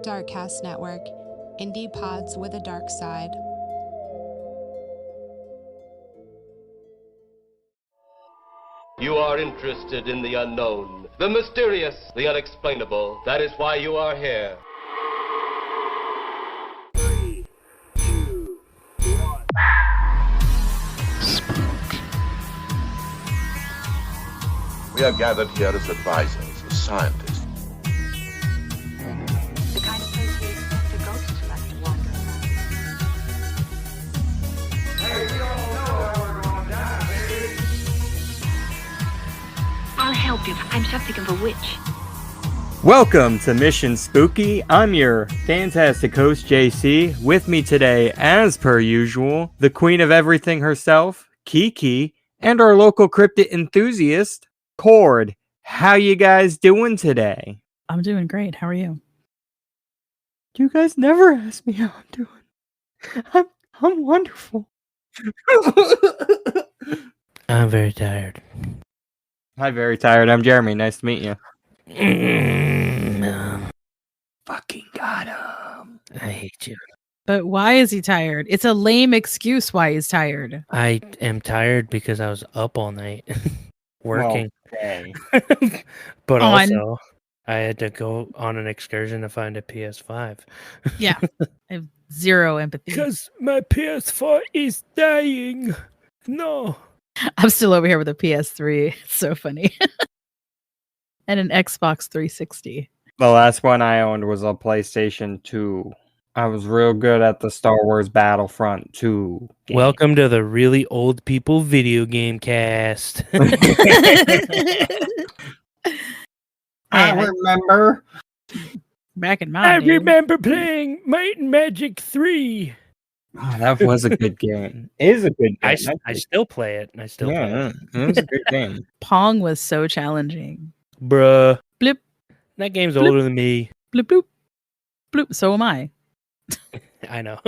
Darkcast Network, indie pods with a dark side. You are interested in the unknown, the mysterious, the unexplainable. That is why you are here. 3, 2, 1. Spook. We are gathered here as advisors, as scientists. The kind of place we expect a ghost to like to wander around. Hey, we all know how we're gonna die, baby. I'll help you. I'm something of a witch. Welcome to Mission Spooky. I'm your fantastic host, JC. With me today, as per usual, the queen of everything herself, Kiki, and our local cryptid enthusiast, Cord. How you guys doing today? I'm doing great. How are you? You guys never ask me how I'm doing. I'm wonderful. I'm very tired. Hi, very tired. I'm Jeremy. Nice to meet you. Fucking got him. I hate you. But why is he tired? It's a lame excuse why he's tired. I am tired because I was up all night working. Okay. But On- also, I had to go on an excursion to find a PS5. Yeah. I have zero empathy. Because my PS4 is dying. No. I'm still over here with a PS3. It's so funny. And an Xbox 360. The last one I owned was a PlayStation 2. I was real good at the Star Wars Battlefront 2 game. Welcome to the really old people video game cast. I remember. Back in my day. remember playing Might and Magic 3. Oh, that was a good game. It is a good game. I still play it. I still play it. It was a good game. Pong was so challenging. Bruh. Bloop. That game's Bloop. older than me. Bloop, bloop. Bloop. So am I. I know.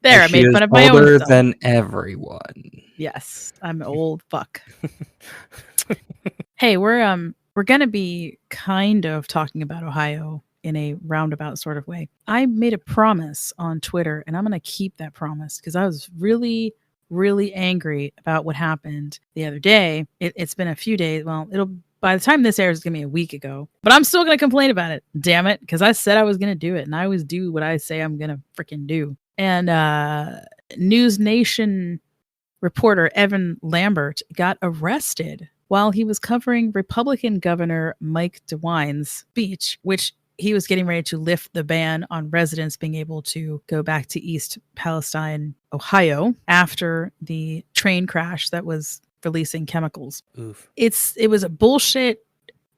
There, I She made is fun of my older own stuff. than everyone. Yes, I'm an old fuck. Hey, we're gonna be kind of talking about Ohio in a roundabout sort of way. I made a promise on Twitter, and I'm gonna keep that promise because I was really, really angry about what happened the other day. It's been a few days. Well, by the time this airs, it's gonna be a week ago. But I'm still gonna complain about it. Damn it, because I said I was gonna do it, and I always do what I say I'm gonna freaking do. And News Nation reporter Evan Lambert got arrested while he was covering Republican Governor Mike DeWine's speech, which he was getting ready to lift the ban on residents being able to go back to East Palestine, Ohio, after the train crash that was releasing chemicals. Oof. It was a bullshit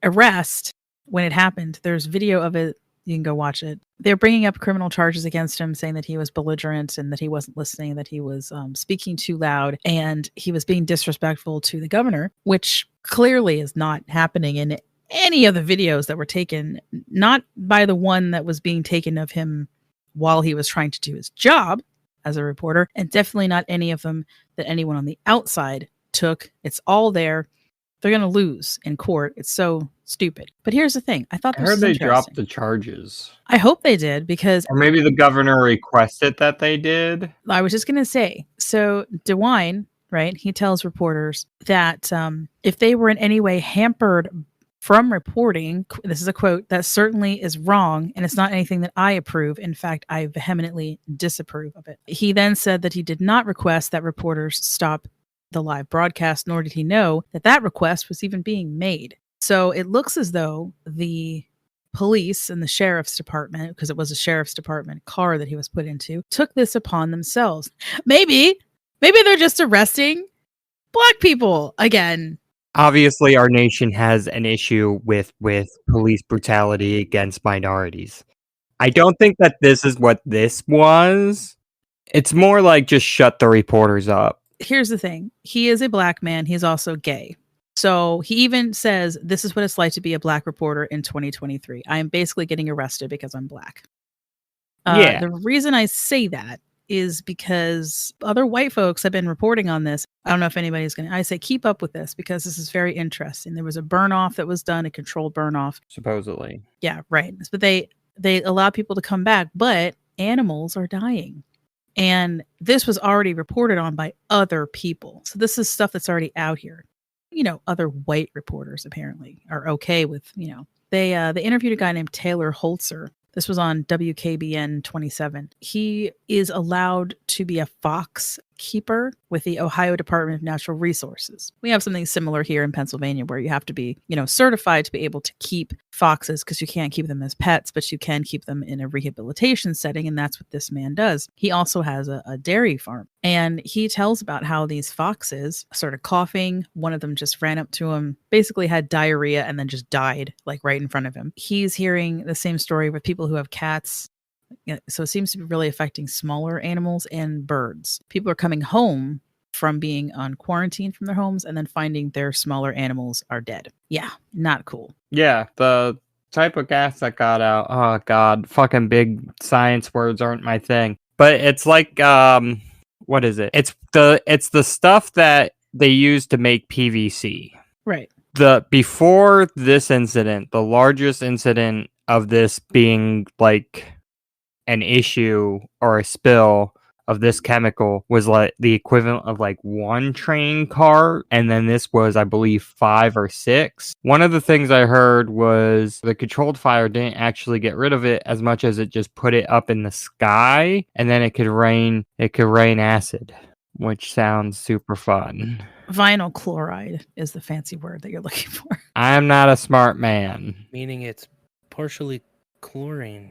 arrest when it happened. There's video of it. You can go watch it. They're bringing up criminal charges against him, saying that he was belligerent and that he wasn't listening, that he was speaking too loud, and he was being disrespectful to the governor, which clearly is not happening in any of the videos that were taken, not by the one that was being taken of him while he was trying to do his job as a reporter, and definitely not any of them that anyone on the outside took. It's all there. They're going to lose in court. It's so stupid. But here's the thing. I thought I this heard was they interesting. dropped the charges. I hope they did, because Or maybe the governor requested that they did. I was just going to say, so DeWine, right, he tells reporters that if they were in any way hampered from reporting, this is a quote, that certainly is wrong, and it's not anything that I approve. In fact, I vehemently disapprove of it. He then said that he did not request that reporters stop the live broadcast, nor did he know that that request was even being made. So it looks as though the police and the sheriff's department, because it was a sheriff's department car that he was put into, took this upon themselves. Maybe they're just arresting black people again. Obviously, our nation has an issue with police brutality against minorities. I don't think that this is what this was. It's more like just shut the reporters up. Here's the thing. He is a black man. He's also gay. So he even says, this is what it's like to be a black reporter in 2023. I am basically getting arrested because I'm black. Yeah. The reason I say that is because other white folks have been reporting on this. I don't know if anybody's going to, I say keep up with this because this is very interesting. There was a burn off that was done, a controlled burn off. Supposedly. Yeah, right. But they allow people to come back, but animals are dying. And this was already reported on by other people. So this is stuff that's already out here. Other white reporters apparently are okay with, they interviewed a guy named Taylor Holzer. This was on WKBN 27. He is allowed to be a fox keeper with the Ohio Department of Natural Resources. We have something similar here in Pennsylvania where you have to be, certified to be able to keep foxes because you can't keep them as pets, but you can keep them in a rehabilitation setting. And that's what this man does. He also has a dairy farm. And he tells about how these foxes started coughing. One of them just ran up to him, basically had diarrhea, and then just died like right in front of him. He's hearing the same story with people who have cats. So it seems to be really affecting smaller animals and birds. People are coming home from being on quarantine from their homes and then finding their smaller animals are dead. Yeah, not cool. Yeah, the type of gas that got out. Oh god, fucking big science words aren't my thing. But it's like what is it? It's the stuff that they use to make PVC. Right. Before this incident, the largest incident of this being like an issue or a spill of this chemical was like the equivalent of like one train car, and then this was, I believe, 5 or 6. One of the things I heard was the controlled fire didn't actually get rid of it as much as it just put it up in the sky, and then it could rain acid, which sounds super fun. Vinyl chloride is the fancy word that you're looking for. I'm not a smart man. Meaning it's partially chlorine.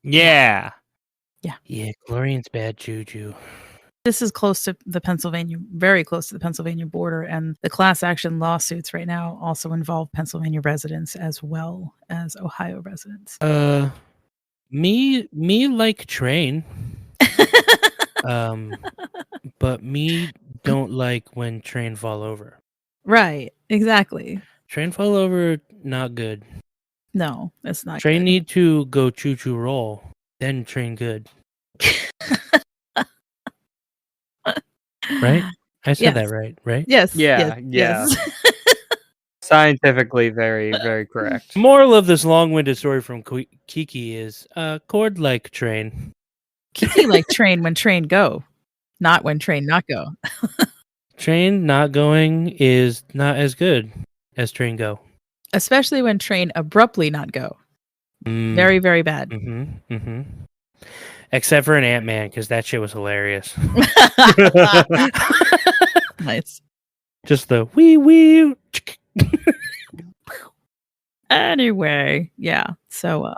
Yeah. Yeah, chlorine's bad juju. This is very close to the Pennsylvania border, and the class action lawsuits right now also involve Pennsylvania residents as well as Ohio residents. Me like train. But me don't like when train fall over. Right, exactly. Train fall over, not good. No, it's not Train good. need to go choo-choo roll, then train good. Right? I said that right? Yes. Yeah, yes. Scientifically very, very correct. Moral of this long-winded story from Kiki is cord like train. Kiki like train when train go, not when train not go. Train not going is not as good as train go. Especially when train abruptly not go. Very, very bad. Except for an Ant-Man, because that shit was hilarious. Nice. Just the wee. Anyway, yeah. So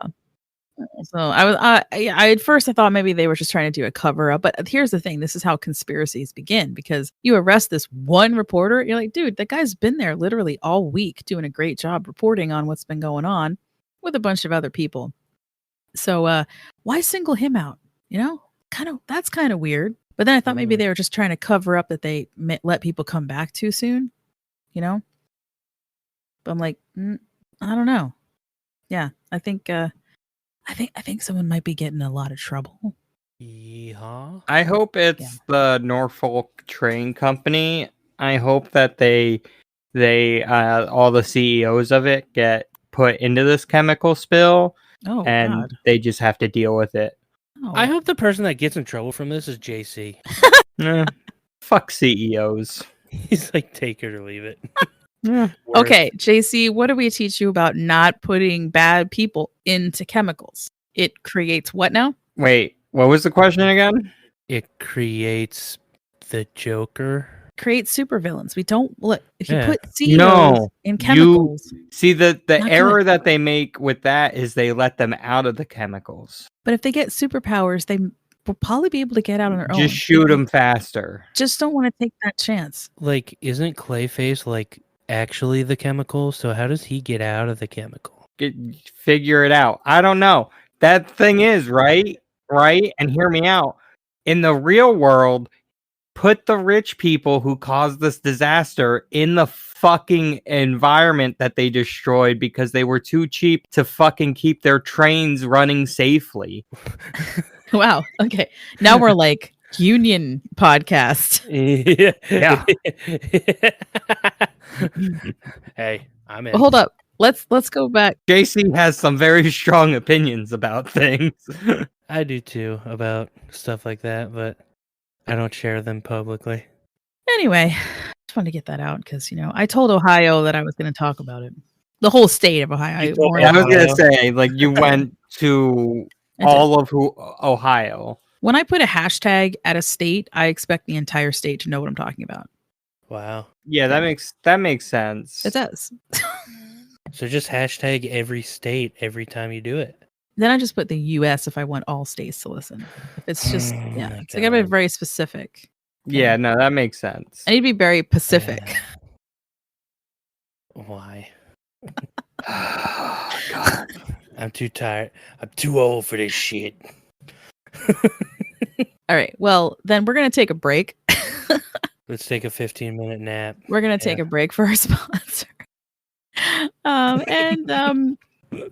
I at first I thought maybe they were just trying to do a cover up, but here's the thing: this is how conspiracies begin. Because you arrest this one reporter, you're like, dude, that guy's been there literally all week doing a great job reporting on what's been going on with a bunch of other people. So why single him out? That's kind of weird. But then I thought maybe they were just trying to cover up that they let people come back too soon. But I'm like, I don't know. Yeah, I think someone might be getting in a lot of trouble. Yeehaw. I hope it's the Norfolk Train Company. I hope that they all the CEOs of it get put into this chemical spill, and God. they just have to deal with it. Oh. I hope the person that gets in trouble from this is JC. Fuck CEOs. He's like, take it or leave it. Okay, JC, what do we teach you about not putting bad people into chemicals? It creates what now? Wait, what was the question again? It creates the Joker. Creates supervillains. We don't look if you Yeah. put CEOs in chemicals. See, the Not error good. that they make with that is they let them out of the chemicals. But if they get superpowers, they will probably be able to get out on their own. Just shoot them faster. Just don't want to take that chance. Like, isn't Clayface like actually the chemical? So how does he get out of the chemical? Figure it out. I don't know. That thing is right, and hear me out. In the real world, put the rich people who caused this disaster in the fucking environment that they destroyed because they were too cheap to fucking keep their trains running safely. Wow. Okay. Now we're like union podcast. Yeah. Hey, I'm in. Well, hold up. Let's go back. JC has some very strong opinions about things. I do too about stuff like that, but I don't share them publicly. Anyway, just wanted to get that out because I told Ohio that I was going to talk about it. The whole state of Ohio. You told I was Ohio. gonna say, like, you went to I did. all of Ohio. When I put a hashtag at a state, I expect the entire state to know what I'm talking about. Wow. Yeah, that makes sense. It does. So just hashtag every state every time you do it. Then I just put the U.S. if I want all states to listen. If it's just, Oh yeah, my it's gotta be God. very specific. Yeah, no, that makes sense. I need to be very Pacific. Why? Oh, God. I'm too tired. I'm too old for this shit. All right. Well, then we're going to take a break. Let's take a 15-minute nap. We're going to take a break for our sponsor.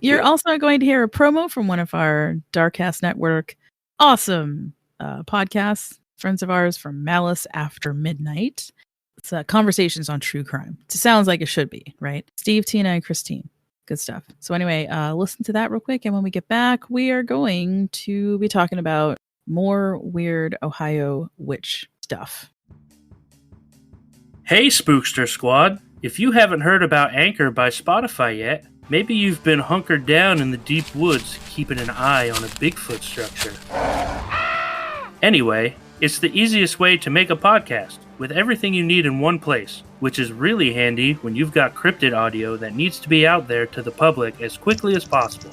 You're also going to hear a promo from one of our Darkcast Network awesome podcasts, friends of ours from Malice After Midnight. It's conversations on true crime. It sounds like it should be, right? Steve, Tina, and Christine. Good stuff. So anyway, listen to that real quick. And when we get back, we are going to be talking about more weird Ohio witch stuff. Hey, Spookster Squad. If you haven't heard about Anchor by Spotify yet, maybe you've been hunkered down in the deep woods keeping an eye on a Bigfoot structure. Anyway, it's the easiest way to make a podcast with everything you need in one place, which is really handy when you've got cryptid audio that needs to be out there to the public as quickly as possible.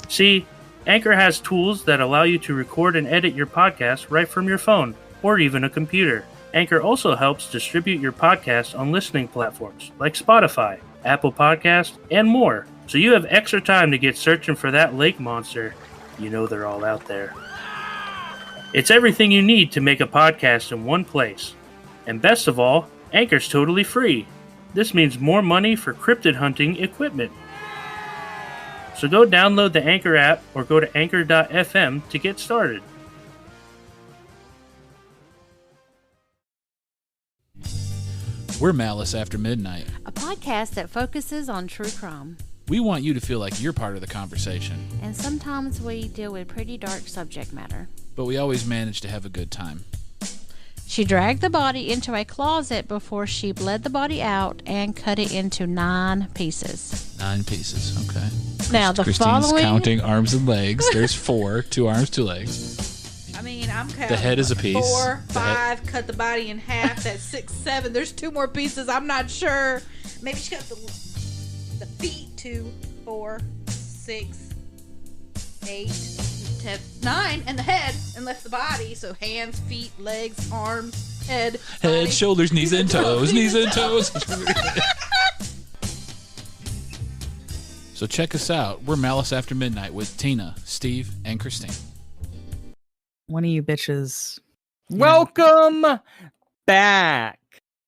See, Anchor has tools that allow you to record and edit your podcast right from your phone or even a computer. Anchor also helps distribute your podcast on listening platforms like Spotify, Apple Podcasts, and more, so you have extra time to get searching for that lake monster. You know they're all out there. It's everything you need to make a podcast in one place. And best of all, Anchor's totally free. This means more money for cryptid hunting equipment. So go download the Anchor app or go to anchor.fm to get started. We're Malice After Midnight. A podcast that focuses on true crime. We want you to feel like you're part of the conversation. And sometimes we deal with pretty dark subject matter. But we always manage to have a good time. She dragged the body into a closet before she bled the body out and cut it into 9 pieces. 9 pieces, okay. Now the Christine's following... counting arms and legs. There's 4, 2 arms, 2 legs. I mean, I'm counting. The head is a piece. 4, 5, cut the body in half. That's 6, 7. There's 2 more pieces. I'm not sure. Maybe she cut the feet. 2, 4, 6, 8, 10, 9, and the head, and left the body. So hands, feet, legs, arms, head, body. Shoulders, knees, and toes. Knees and toes. So check us out. We're Malice After Midnight with Tina, Steve, and Christine. One of you bitches. Welcome back.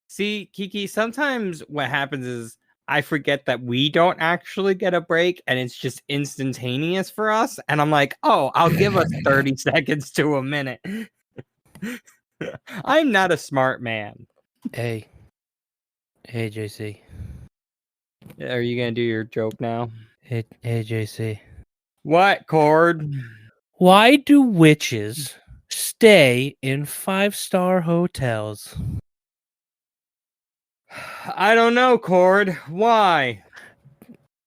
See, Kiki, sometimes what happens is I forget that we don't actually get a break and it's just instantaneous for us. And I'm like, oh, I'll give us 30 seconds to a minute. I'm not a smart man. Hey, JC. Are you going to do your joke now? Hey, JC. What, Cord? Why do witches stay in 5-star hotels? I don't know, Cord. Why?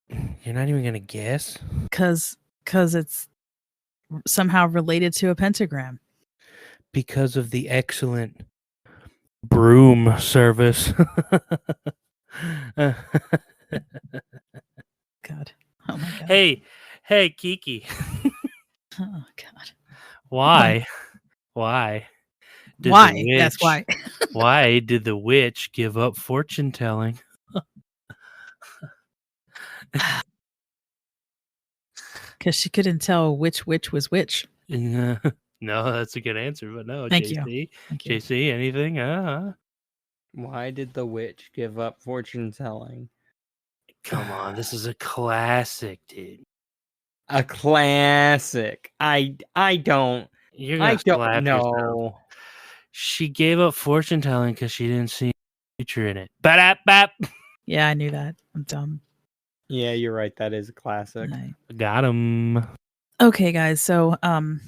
You're not even gonna guess? Because it's somehow related to a pentagram. Because of the excellent broom service. God. Oh my God. Hey, Kiki. Oh God. Why? Why? Why? That's why. Why did the witch give up fortune telling? Because she couldn't tell which witch was which. No, that's a good answer, but no. Thank JC, you. Thank you. JC, anything? Why did the witch give up fortune telling? Come on, this is a classic, dude. A classic. I don't You're I gonna don't slap know. yourself. She gave up fortune telling because she didn't see a future in it. Bap. Yeah, I knew that. I'm dumb. Yeah, you're right. That is a classic. Got him. Okay, guys. So, I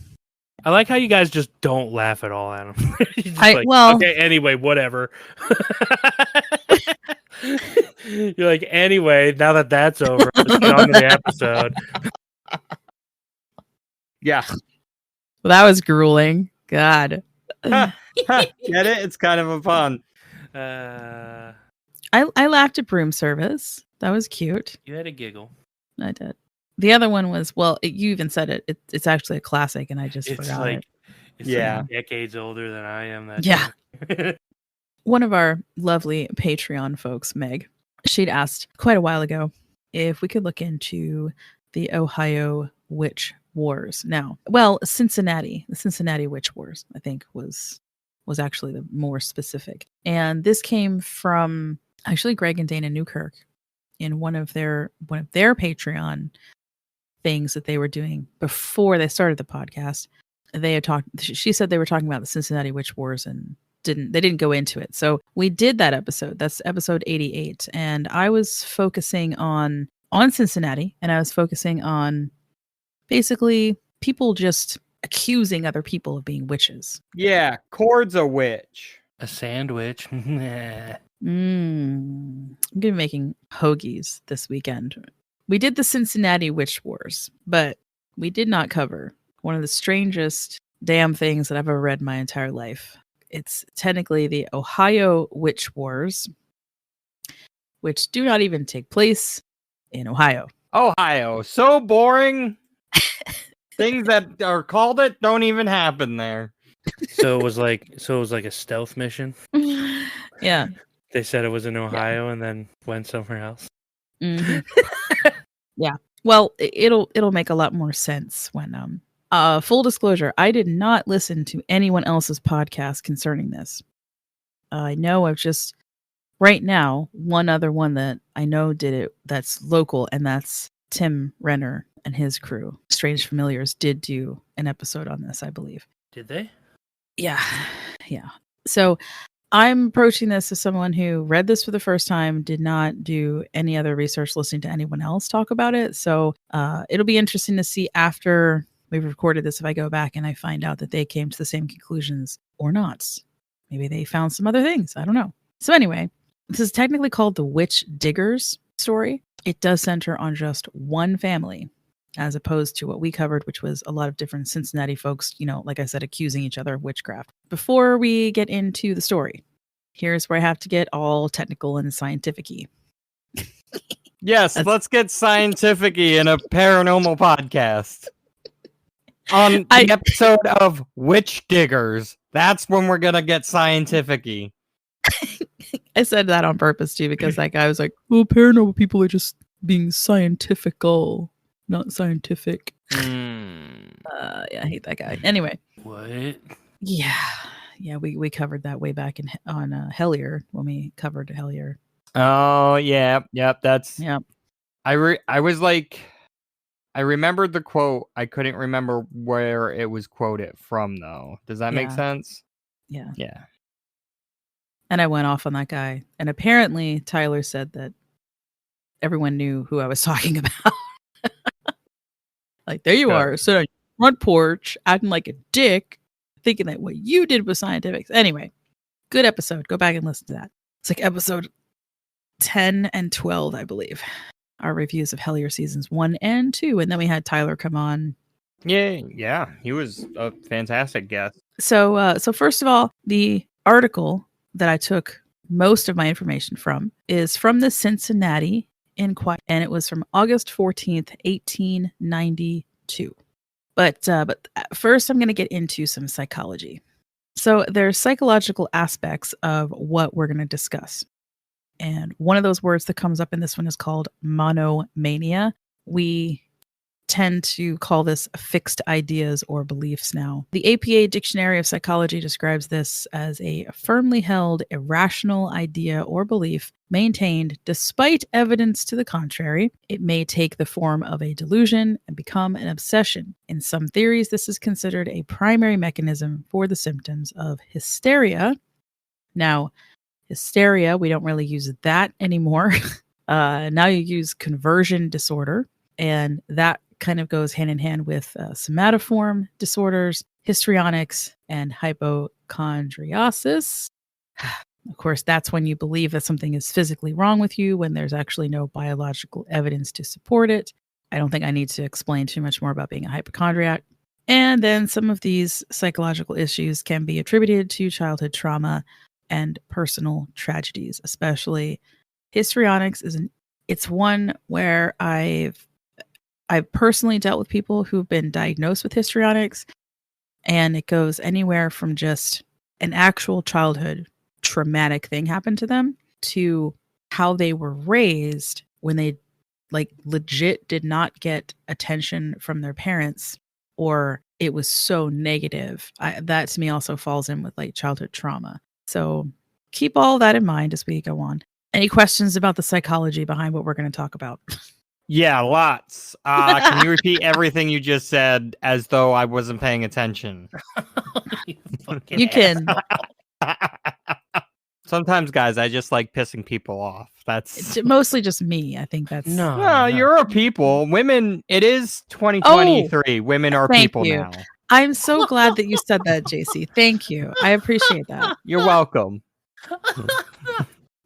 like how you guys just don't laugh at all at him. Okay, anyway, whatever. You're like, anyway, now that that's over, let's get on to the episode. Yeah. Well, that was grueling. God. Get it? It's kind of a fun. I laughed at broom service. That was cute. You had a giggle. I did. The other one was, well, you even said it. It's actually a classic, and I just forgot it. It's like decades older than I am. Yeah. One of our lovely Patreon folks, Meg, she'd asked quite a while ago if we could look into the Ohio Witch Wars. Now, well, the Cincinnati Witch Wars, I think was actually the more specific. And this came from actually Greg and Dana Newkirk in one of their Patreon things that they were doing before they started the podcast. They had talked. She said they were talking about the Cincinnati Witch Wars and they didn't go into it. So we did that episode. That's episode 88, and I was focusing on Cincinnati, and I was focusing on basically people just accusing other people of being witches. Yeah, Cord's a witch. A sandwich. I'm gonna be making hoagies this weekend. We did the Cincinnati Witch Wars, but we did not cover one of the strangest damn things that I've ever read in my entire life. It's technically the Ohio Witch Wars, which do not even take place in Ohio. Ohio, so boring. Things that are called it don't even happen there. So it was like a stealth mission. Yeah. They said it was in Ohio and then went somewhere else. Mm-hmm. Yeah. Well, it'll make a lot more sense when full disclosure, I did not listen to anyone else's podcast concerning this. I know of just right now one other one that I know did it that's local, and that's Tim Renner and his crew. Strange Familiars did do an episode on this, I believe. Did they? Yeah. So I'm approaching this as someone who read this for the first time, did not do any other research listening to anyone else talk about it. So it'll be interesting to see after we've recorded this if I go back and I find out that they came to the same conclusions or not. Maybe they found some other things. I don't know. So anyway, this is technically called the Witch Diggers story. It does center on just one family, as opposed to what we covered, which was a lot of different Cincinnati folks, like I said, accusing each other of witchcraft. Before we get into the story, here's where I have to get all technical and scientific-y. Yes, let's get scientific-y in a paranormal podcast. On the episode of Witch Diggers, that's when we're going to get scientific-y. I said that on purpose, too, because that guy was like, well, paranormal people are just being scientifical, not scientific. Yeah, I hate that guy. Anyway. What? Yeah, we covered that way back on Hellier when we covered Hellier. Oh, yeah. Yep, that's... Yep. I was like... I remembered the quote. I couldn't remember where it was quoted from, though. Does that make sense? Yeah. Yeah. And I went off on that guy. And apparently Tyler said that everyone knew who I was talking about. Like, there you are, sitting on your front porch, acting like a dick, thinking that what you did was scientific. Anyway, good episode. Go back and listen to that. It's like episode 10 and 12, I believe. Our reviews of Hellier seasons 1 and 2. And then we had Tyler come on. Yeah. He was a fantastic guest. So first of all, the article that I took most of my information from is from the Cincinnati Inquirer, and it was from August 14th, 1892. But first, I'm going to get into some psychology. So there's psychological aspects of what we're going to discuss. And one of those words that comes up in this one is called monomania. We tend to call this fixed ideas or beliefs now. The APA Dictionary of Psychology describes this as a firmly held irrational idea or belief maintained despite evidence to the contrary. It may take the form of a delusion and become an obsession. In some theories, this is considered a primary mechanism for the symptoms of hysteria. Now, hysteria, we don't really use that anymore. Now you use conversion disorder, and that kind of goes hand in hand with somatoform disorders, histrionics, and hypochondriasis. Of course, that's when you believe that something is physically wrong with you when there's actually no biological evidence to support it. I don't think I need to explain too much more about being a hypochondriac. And then some of these psychological issues can be attributed to childhood trauma and personal tragedies, especially histrionics it's one where I've personally dealt with people who've been diagnosed with histrionics, and it goes anywhere from just an actual childhood traumatic thing happened to them to how they were raised when they legit did not get attention from their parents, or it was so negative. That to me also falls in with childhood trauma. So keep all that in mind as we go on. Any questions about the psychology behind what we're going to talk about? Yeah, lots. Can you repeat everything you just said as though I wasn't paying attention? You can. Sometimes, guys, I just like pissing people off. That's It's mostly just me. I think that's no. You're a people. Women. It is 2023. Women are thank people you. now. I'm so glad that you said that, JC. Thank you. I appreciate that. You're welcome.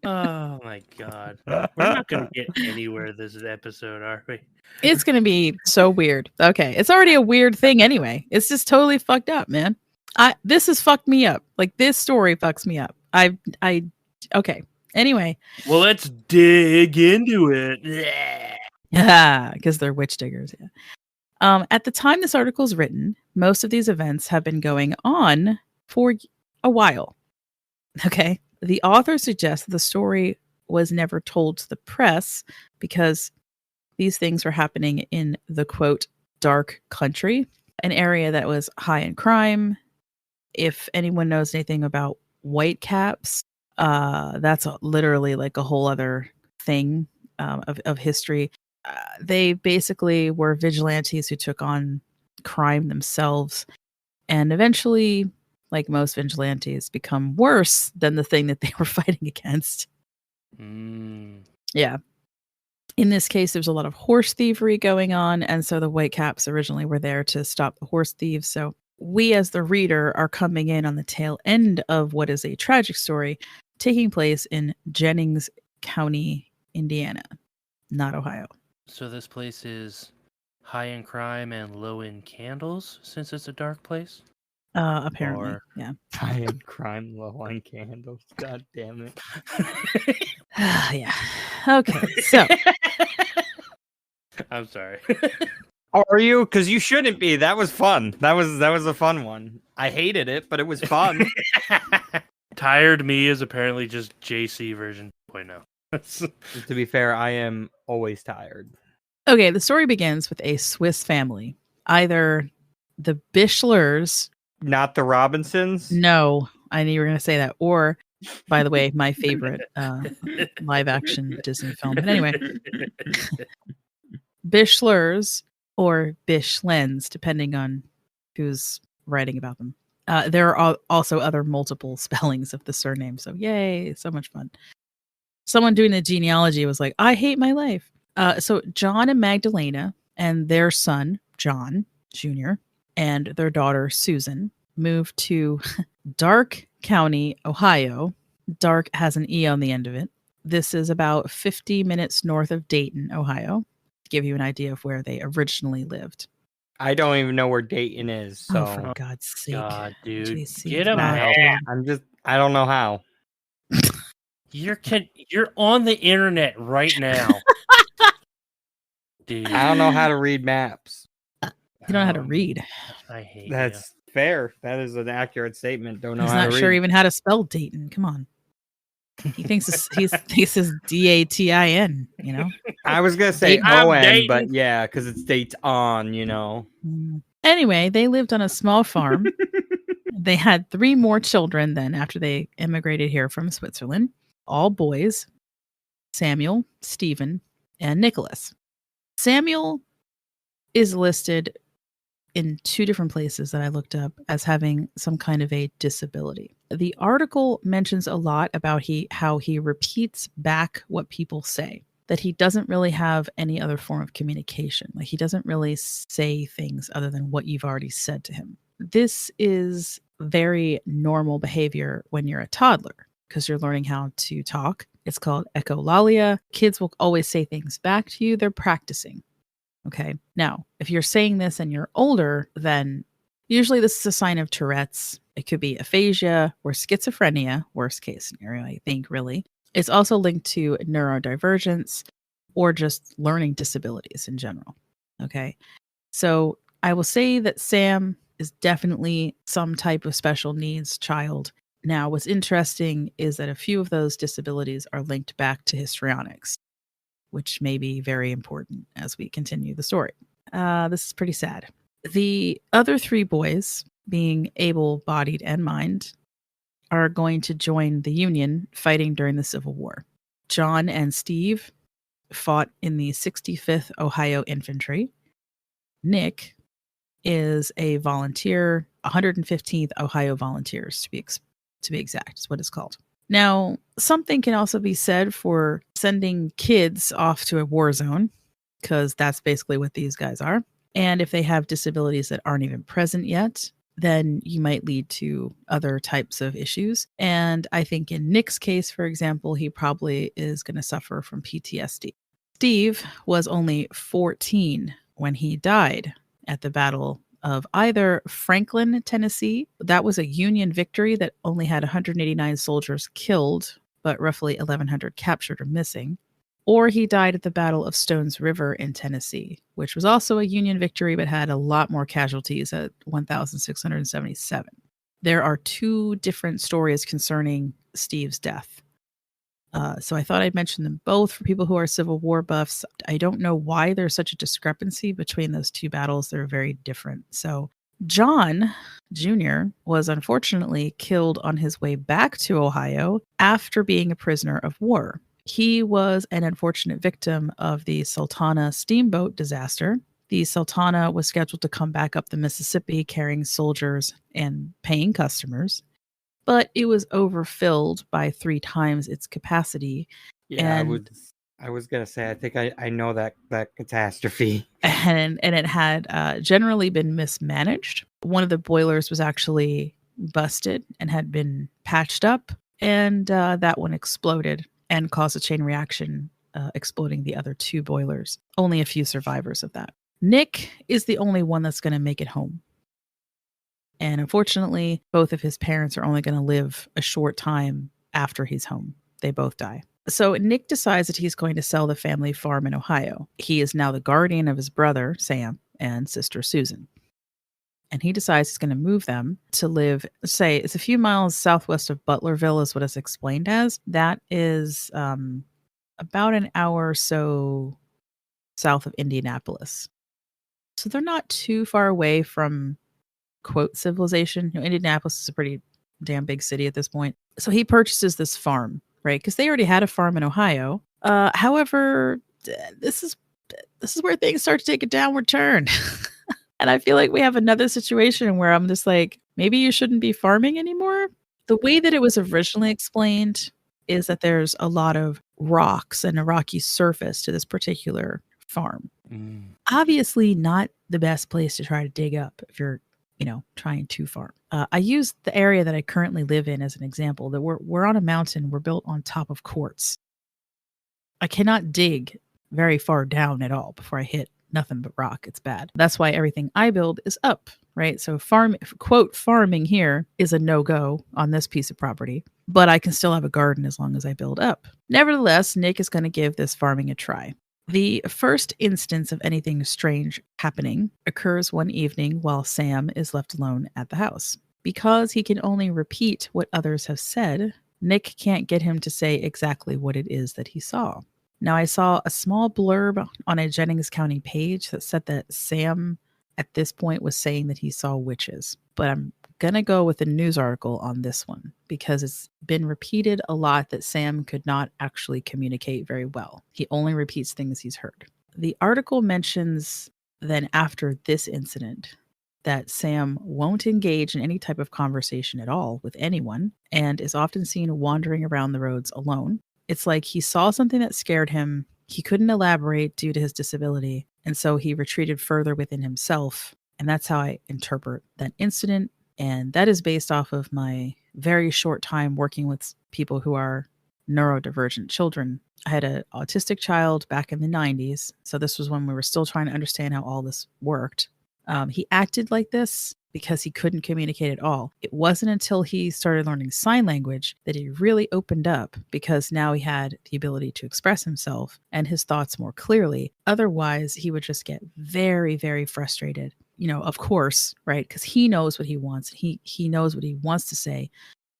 Oh my god. We're not going to get anywhere this episode, are we? It's going to be so weird. Okay. It's already a weird thing anyway. It's just totally fucked up, man. This has fucked me up. This story fucks me up. Okay. Anyway. Well, let's dig into it. Yeah, because they're witch diggers. Yeah. At the time this article is written, most of these events have been going on for a while. Okay. The author suggests that the story was never told to the press because these things were happening in the quote dark country, an area that was high in crime. If anyone knows anything about whitecaps, that's literally a whole other thing of history. They basically were vigilantes who took on crime themselves, and eventually, like most vigilantes, become worse than the thing that they were fighting against. Yeah. In this case, there's a lot of horse thievery going on, and so the Whitecaps originally were there to stop the horse thieves. So we, as the reader, are coming in on the tail end of what is a tragic story taking place in Jennings County, Indiana, not Ohio. So this place is high in crime and low in candles, since it's a dark place? Apparently, yeah. High in crime, low on candles. God damn it. Yeah. Okay, so. I'm sorry. Are you? Because you shouldn't be. That was fun. That was a fun one. I hated it, but it was fun. Tired me is apparently just JC version 2.0. To be fair, I am always tired. Okay, the story begins with a Swiss family. Either the Bischlers. Not the Robinsons? No, I knew you were going to say that. Or, by the way, my favorite live action Disney film. But anyway, Bischlers or Bischlens, depending on who's writing about them. There are also other multiple spellings of the surname. So yay, so much fun. Someone doing the genealogy was like, I hate my life. So John and Magdalena and their son, John Jr., and their daughter, Susan, moved to Dark County, Ohio. Dark has an E on the end of it. This is about 50 minutes north of Dayton, Ohio, to give you an idea of where they originally lived. I don't even know where Dayton is. So. Oh, for God's sake. God, dude. JC, Get him out. I don't know how. You're on the internet right now. Dude. I don't know how to read maps. You don't know how to read. I hate That's fair. That is an accurate statement. Don't know He's how to not read. sure even how to spell Dayton. Come on. He thinks he thinks it's Datin, you know? I was going to say I'm ON, dating. but yeah, because it's date on, you know. Anyway, they lived on a small farm. They had 3 more children then after they immigrated here from Switzerland. All boys: Samuel, Stephen, and Nicholas. Samuel is listed in 2 different places that I looked up as having some kind of a disability. The article mentions a lot about how he repeats back what people say, that he doesn't really have any other form of communication. Like, he doesn't really say things other than what you've already said to him. This is very normal behavior when you're a toddler because you're learning how to talk. It's called echolalia. Kids will always say things back to you. They're practicing. Okay. Now, if you're saying this and you're older, then usually this is a sign of Tourette's. It could be aphasia or schizophrenia, worst case scenario, I think, really. It's also linked to neurodivergence or just learning disabilities in general. Okay. So I will say that Sam is definitely some type of special needs child. Now, what's interesting is that a few of those disabilities are linked back to histrionics, which may be very important as we continue the story. This is pretty sad. The other 3 boys, being able-bodied and mind, are going to join the Union fighting during the Civil War. John and Steve fought in the 65th Ohio Infantry. Nick is a volunteer, 115th Ohio Volunteers to be exact, is what it's called. Now, something can also be said for sending kids off to a war zone, because that's basically what these guys are. And if they have disabilities that aren't even present yet, then you might lead to other types of issues. And I think in Nick's case, for example, he probably is going to suffer from PTSD. Steve was only 14 when he died at the Battle of either Franklin, Tennessee. That was a Union victory that only had 189 soldiers killed, but roughly 1,100 captured or missing. Or he died at the Battle of Stones River in Tennessee, which was also a Union victory, but had a lot more casualties at 1,677. There are 2 different stories concerning Steve's death. So I thought I'd mention them both for people who are Civil War buffs. I don't know why there's such a discrepancy between those 2 battles. They're very different. So John Jr. was unfortunately killed on his way back to Ohio after being a prisoner of war. He was an unfortunate victim of the Sultana steamboat disaster. The Sultana was scheduled to come back up the Mississippi carrying soldiers and paying customers, but it was overfilled by 3 times its capacity. Yeah, I was gonna say, I think I know that catastrophe. And it had generally been mismanaged. One of the boilers was actually busted and had been patched up, and that one exploded and caused a chain reaction, exploding the other 2 boilers. Only a few survivors of that. Nick is the only one that's going to make it home. And unfortunately, both of his parents are only going to live a short time after he's home. They both die. So Nick decides that he's going to sell the family farm in Ohio. He is now the guardian of his brother, Sam, and sister, Susan. And he decides he's going to move them to live, say, it's a few miles southwest of Butlerville is what it's explained as. That is about an hour or so south of Indianapolis. So they're not too far away from, quote, civilization. You know, Indianapolis is a pretty damn big city at this point. So he purchases this farm, right? Because they already had a farm in Ohio. However, this is where things start to take a downward turn. And I feel like we have another situation where I'm just like, maybe you shouldn't be farming anymore. The way that it was originally explained is that there's a lot of rocks and a rocky surface to this particular farm. Obviously not the best place to try to dig up if you're, trying to farm. I use the area that I currently live in as an example, that we're on a mountain. We're built on top of quartz. I cannot dig very far down at all before I hit nothing but rock. It's bad. That's why everything I build is up, right? So farming here is a no-go on this piece of property, but I can still have a garden as long as I build up. Nevertheless, Nick is going to give this farming a try. The first instance of anything strange happening occurs one evening while Sam is left alone at the house. Because he can only repeat what others have said, Nick can't get him to say exactly what it is that he saw. Now, I saw a small blurb on a Jennings County page that said that Sam at this point was saying that he saw witches, but I'm going to go with a news article on this one because it's been repeated a lot that Sam could not actually communicate very well. He only repeats things he's heard. The article mentions then after this incident that Sam won't engage in any type of conversation at all with anyone and is often seen wandering around the roads alone. It's like he saw something that scared him. He couldn't elaborate due to his disability, and so he retreated further within himself. And that's how I interpret that incident. And that is based off of my very short time working with people who are neurodivergent children. I had an autistic child back in the 90s. So this was when we were still trying to understand how all this worked. He acted like this because he couldn't communicate at all. It wasn't until he started learning sign language that he really opened up, because now he had the ability to express himself and his thoughts more clearly. Otherwise, he would just get very, very frustrated. Of course, right? Because he knows what he wants. He knows what he wants to say,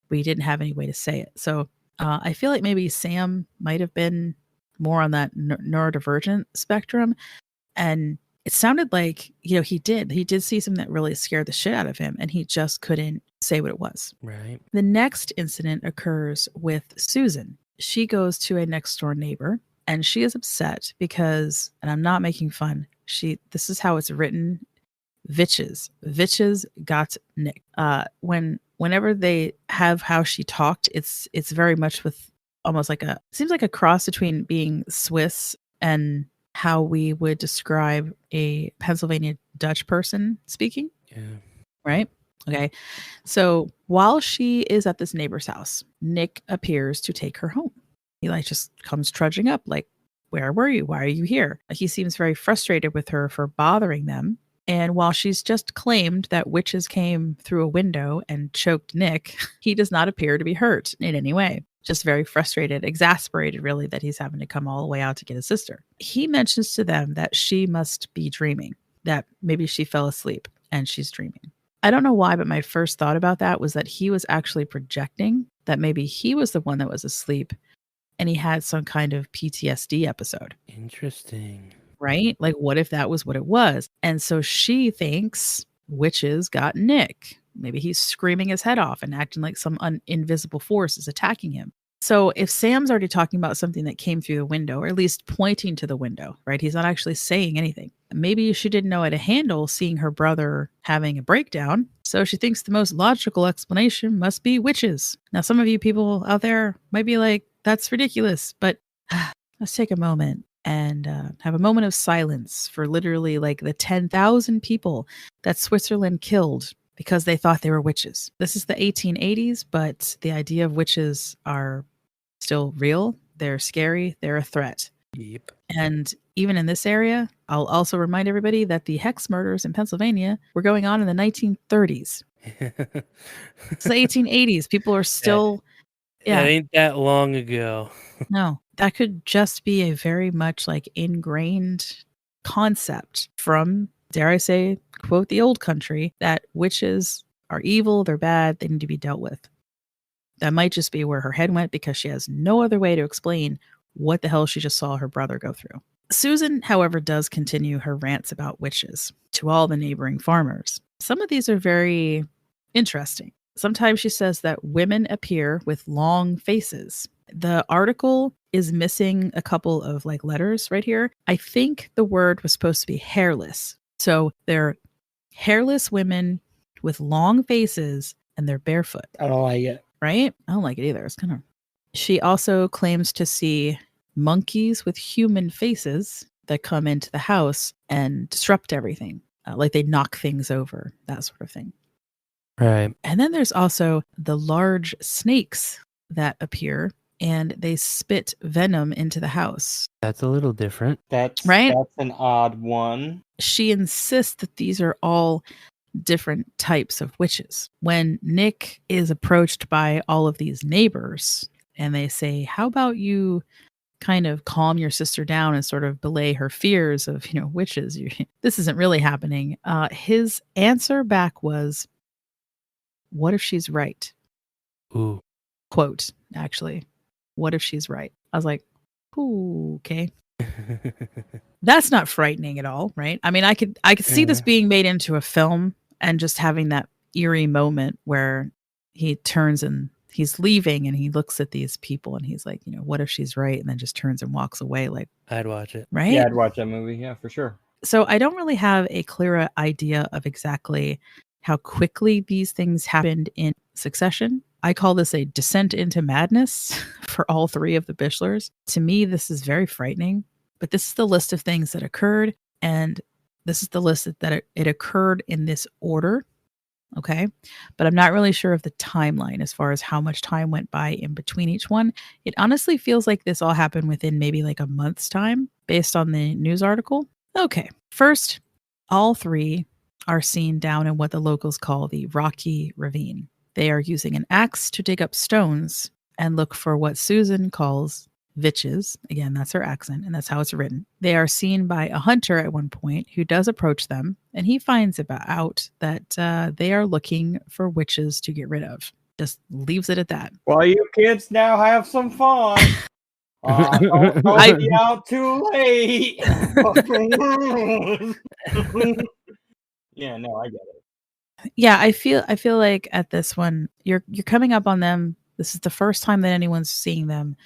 but he didn't have any way to say it. So I feel like maybe Sam might have been more on that neurodivergent spectrum. And it sounded like, he did see something that really scared the shit out of him, and he just couldn't say what it was. Right. The next incident occurs with Susan. She goes to a next door neighbor, and she is upset because, and I'm not making fun, this is how it's written, Vitches got Nick. Whenever they have how she talked, it's very much with almost like seems like a cross between being Swiss and how we would describe a Pennsylvania Dutch person speaking. Yeah. Right? Okay. So while she is at this neighbor's house, Nick appears to take her home. He just comes trudging up like, where were you? Why are you here? He seems very frustrated with her for bothering them. And while she's just claimed that witches came through a window and choked Nick, he does not appear to be hurt in any way. Just very frustrated, exasperated, really, that he's having to come all the way out to get his sister. He mentions to them that she must be dreaming, that maybe she fell asleep and she's dreaming. I don't know why, but my first thought about that was that he was actually projecting that maybe he was the one that was asleep and he had some kind of PTSD episode. Interesting. Right? Like, what if that was what it was? And so she thinks witches got Nick. Maybe he's screaming his head off and acting like some invisible force is attacking him. So if Sam's already talking about something that came through the window, or at least pointing to the window, right? He's not actually saying anything. Maybe she didn't know how to handle seeing her brother having a breakdown. So she thinks the most logical explanation must be witches. Now, some of you people out there might be like, that's ridiculous. But let's take a moment and have a moment of silence for literally like the 10,000 people that Switzerland killed because they thought they were witches. This is the 1880s, but the idea of witches are still real. They're scary. They're a threat. Yep. And even in this area, I'll also remind everybody that the hex murders in Pennsylvania were going on in the 1930s. It's the 1880s. People are still... That ain't that long ago. No, that could just be a very much like ingrained concept from, dare I say, quote, the old country, that witches are evil, they're bad, they need to be dealt with. That might just be where her head went because she has no other way to explain what the hell she just saw her brother go through. Susan, however, does continue her rants about witches to all the neighboring farmers. Some of these are very interesting. Sometimes she says that women appear with long faces. The article is missing a couple of like letters right here. I think the word was supposed to be hairless. So they're hairless women with long faces and they're barefoot. I don't like it. Right? I don't like it either. It's kind of... She also claims to see monkeys with human faces that come into the house and disrupt everything. Like they knock things over, that sort of thing. Right. And then there's also the large snakes that appear and they spit venom into the house. That's a little different. That's an odd one. She insists that these are all different types of witches. When Nick is approached by all of these neighbors and they say, how about you kind of calm your sister down and sort of belay her fears of, witches. This isn't really happening. His answer back was, what if she's right? Ooh. quote, actually. What if she's right? I was like, ooh, okay. That's not frightening at all, right? I mean, I could see this being made into a film and just having that eerie moment where he turns and he's leaving and he looks at these people and he's like, what if she's right? And then just turns and walks away. Like, I'd watch it. Right? Yeah, I'd watch that movie. Yeah, for sure. So I don't really have a clearer idea of exactly how quickly these things happened in succession. I call this a descent into madness for all three of the Bischlers. To me, this is very frightening, but this is the list of things that occurred, and this is the list that it occurred in this order. Okay. But I'm not really sure of the timeline as far as how much time went by in between each one. It honestly feels like this all happened within maybe like a month's time based on the news article. Okay. First, all three are seen down in what the locals call the Rocky Ravine. They are using an axe to dig up stones and look for what Susan calls witches. Again, that's her accent, and that's how it's written. They are seen by a hunter at one point who does approach them, and he finds out that they are looking for witches to get rid of. Just leaves it at that. Well, you kids now have some fun. Don't be out too late. Yeah, no, I get it. Yeah, I feel like at this one, you're coming up on them. This is the first time that anyone's seeing them.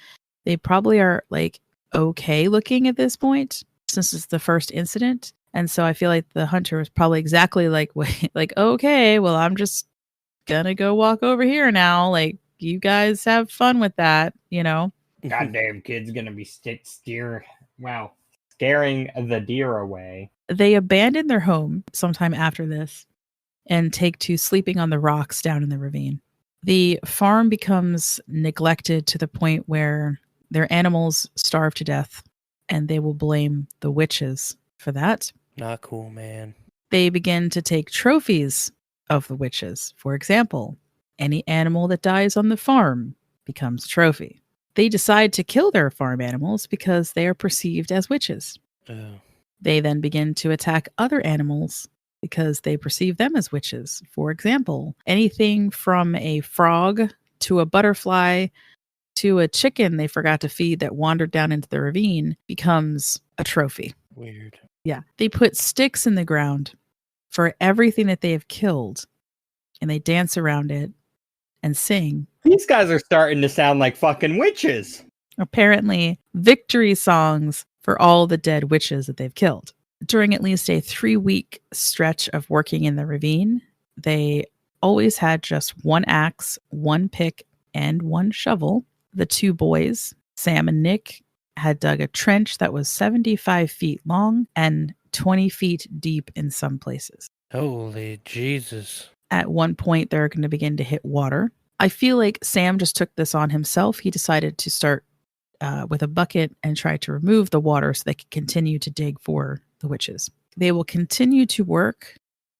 They probably are like okay looking at this point since it's the first incident. And so I feel like the hunter was probably exactly like, okay, well, I'm just gonna go walk over here now. Like, you guys have fun with that, Goddamn kid's gonna be scaring the deer away. They abandon their home sometime after this and take to sleeping on the rocks down in the ravine. The farm becomes neglected to the point where their animals starve to death, and they will blame the witches for that. Not cool, man. They begin to take trophies of the witches. For example, any animal that dies on the farm becomes a trophy. They decide to kill their farm animals because they are perceived as witches. Oh. They then begin to attack other animals because they perceive them as witches. For example, anything from a frog to a butterfly to a chicken they forgot to feed that wandered down into the ravine becomes a trophy. Weird. Yeah. They put sticks in the ground for everything that they have killed, and they dance around it and sing. These guys are starting to sound like fucking witches. Apparently, victory songs for all the dead witches that they've killed. During at least a 3-week stretch of working in the ravine, they always had just one axe, one pick, and one shovel. The two boys, Sam and Nick, had dug a trench that was 75 feet long and 20 feet deep in some places. Holy Jesus. At one point, they're going to begin to hit water. I feel like Sam just took this on himself. He decided to start with a bucket and try to remove the water so they could continue to dig for the witches. They will continue to work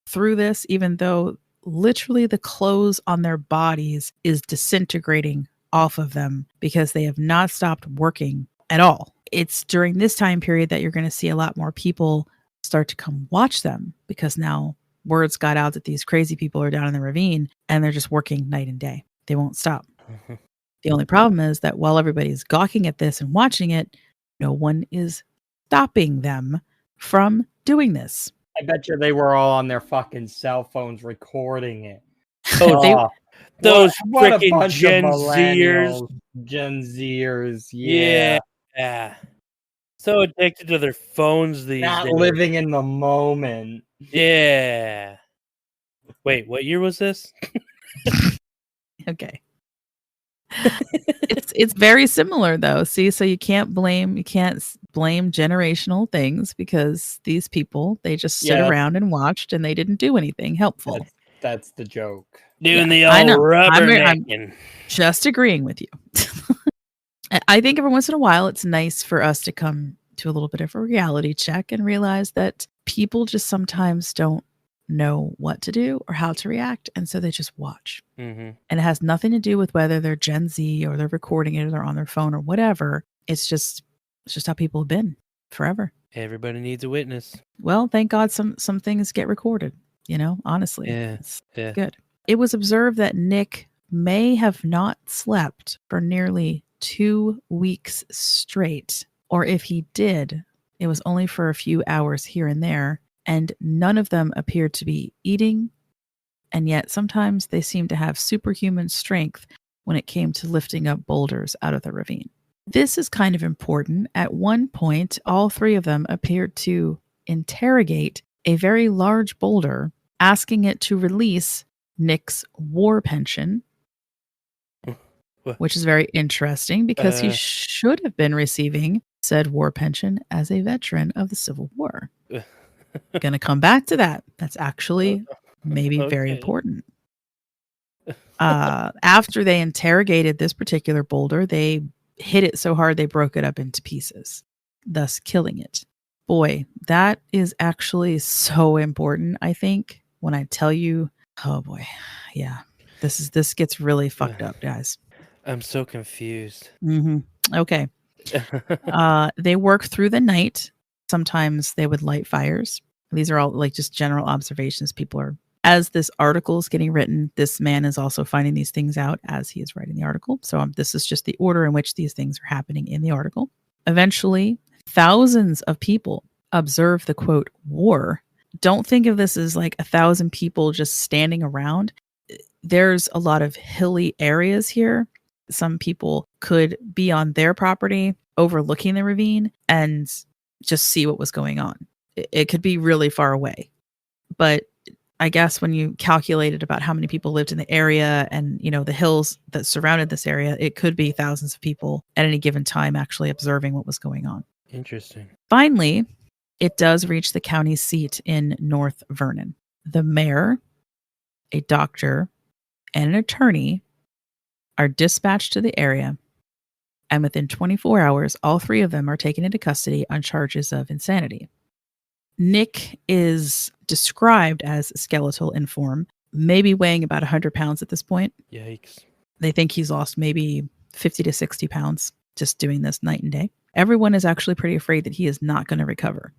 through this, even though literally the clothes on their bodies is disintegrating off of them because they have not stopped working at all. It's during this time period that you're going to see a lot more people start to come watch them because now words got out that these crazy people are down in the ravine and they're just working night and day. They won't stop. Mm-hmm. The only problem is that while everybody's gawking at this and watching it, no one is stopping them from doing this. I bet you they were all on their fucking cell phones recording it. Those what a freaking bunch Gen of Zers. Gen Zers, Yeah. So addicted to their phones these not days. living in the moment. Yeah. Wait, what year was this? Okay. It's very similar though. See, so you can't blame generational things because these people, they just sit around and watched and they didn't do anything helpful. That's the joke. Doing the old rubbernecking. I'm just agreeing with you. I think every once in a while it's nice for us to come to a little bit of a reality check and realize that people just sometimes don't know what to do or how to react, and so they just watch. Mm-hmm. And it has nothing to do with whether they're Gen Z or they're recording it or they're on their phone or whatever. It's just how people have been forever. Everybody needs a witness. Well, thank God some things get recorded, honestly. Yeah. It's good. It was observed that Nick may have not slept for nearly 2 weeks straight. Or if he did, it was only for a few hours here and there, and none of them appeared to be eating, and yet sometimes they seemed to have superhuman strength when it came to lifting up boulders out of the ravine. This is kind of important. At one point, all 3 of them appeared to interrogate a very large boulder, asking it to release Nick's war pension, which is very interesting because he should have been receiving said war pension as a veteran of the Civil War. Gonna come back to that. That's actually maybe very important. After they interrogated this particular boulder, they hit it so hard they broke it up into pieces, thus killing it. Boy, that is actually so important, I think, when I tell you, oh boy, yeah, this gets really fucked up, guys. I'm so confused. Okay. They work through the night. Sometimes they would light fires. These are all like just general observations people are. As this article is getting written, this man is also finding these things out as he is writing the article. So this is just the order in which these things are happening in the article. Eventually, thousands of people observe the quote war. Don't think of this as like 1,000 people just standing around. There's a lot of hilly areas here. Some people could be on their property overlooking the ravine and just see what was going on. It could be really far away. But I guess when you calculated about how many people lived in the area and, you know, the hills that surrounded this area, it could be thousands of people at any given time actually observing what was going on. Interesting. Finally, it does reach the county seat in North Vernon. The mayor, a doctor, and an attorney are dispatched to the area, and within 24 hours, all 3 of them are taken into custody on charges of insanity. Nick is described as skeletal in form, maybe weighing about 100 pounds at this point. Yikes. They think he's lost maybe 50 to 60 pounds just doing this night and day. Everyone is actually pretty afraid that he is not going to recover.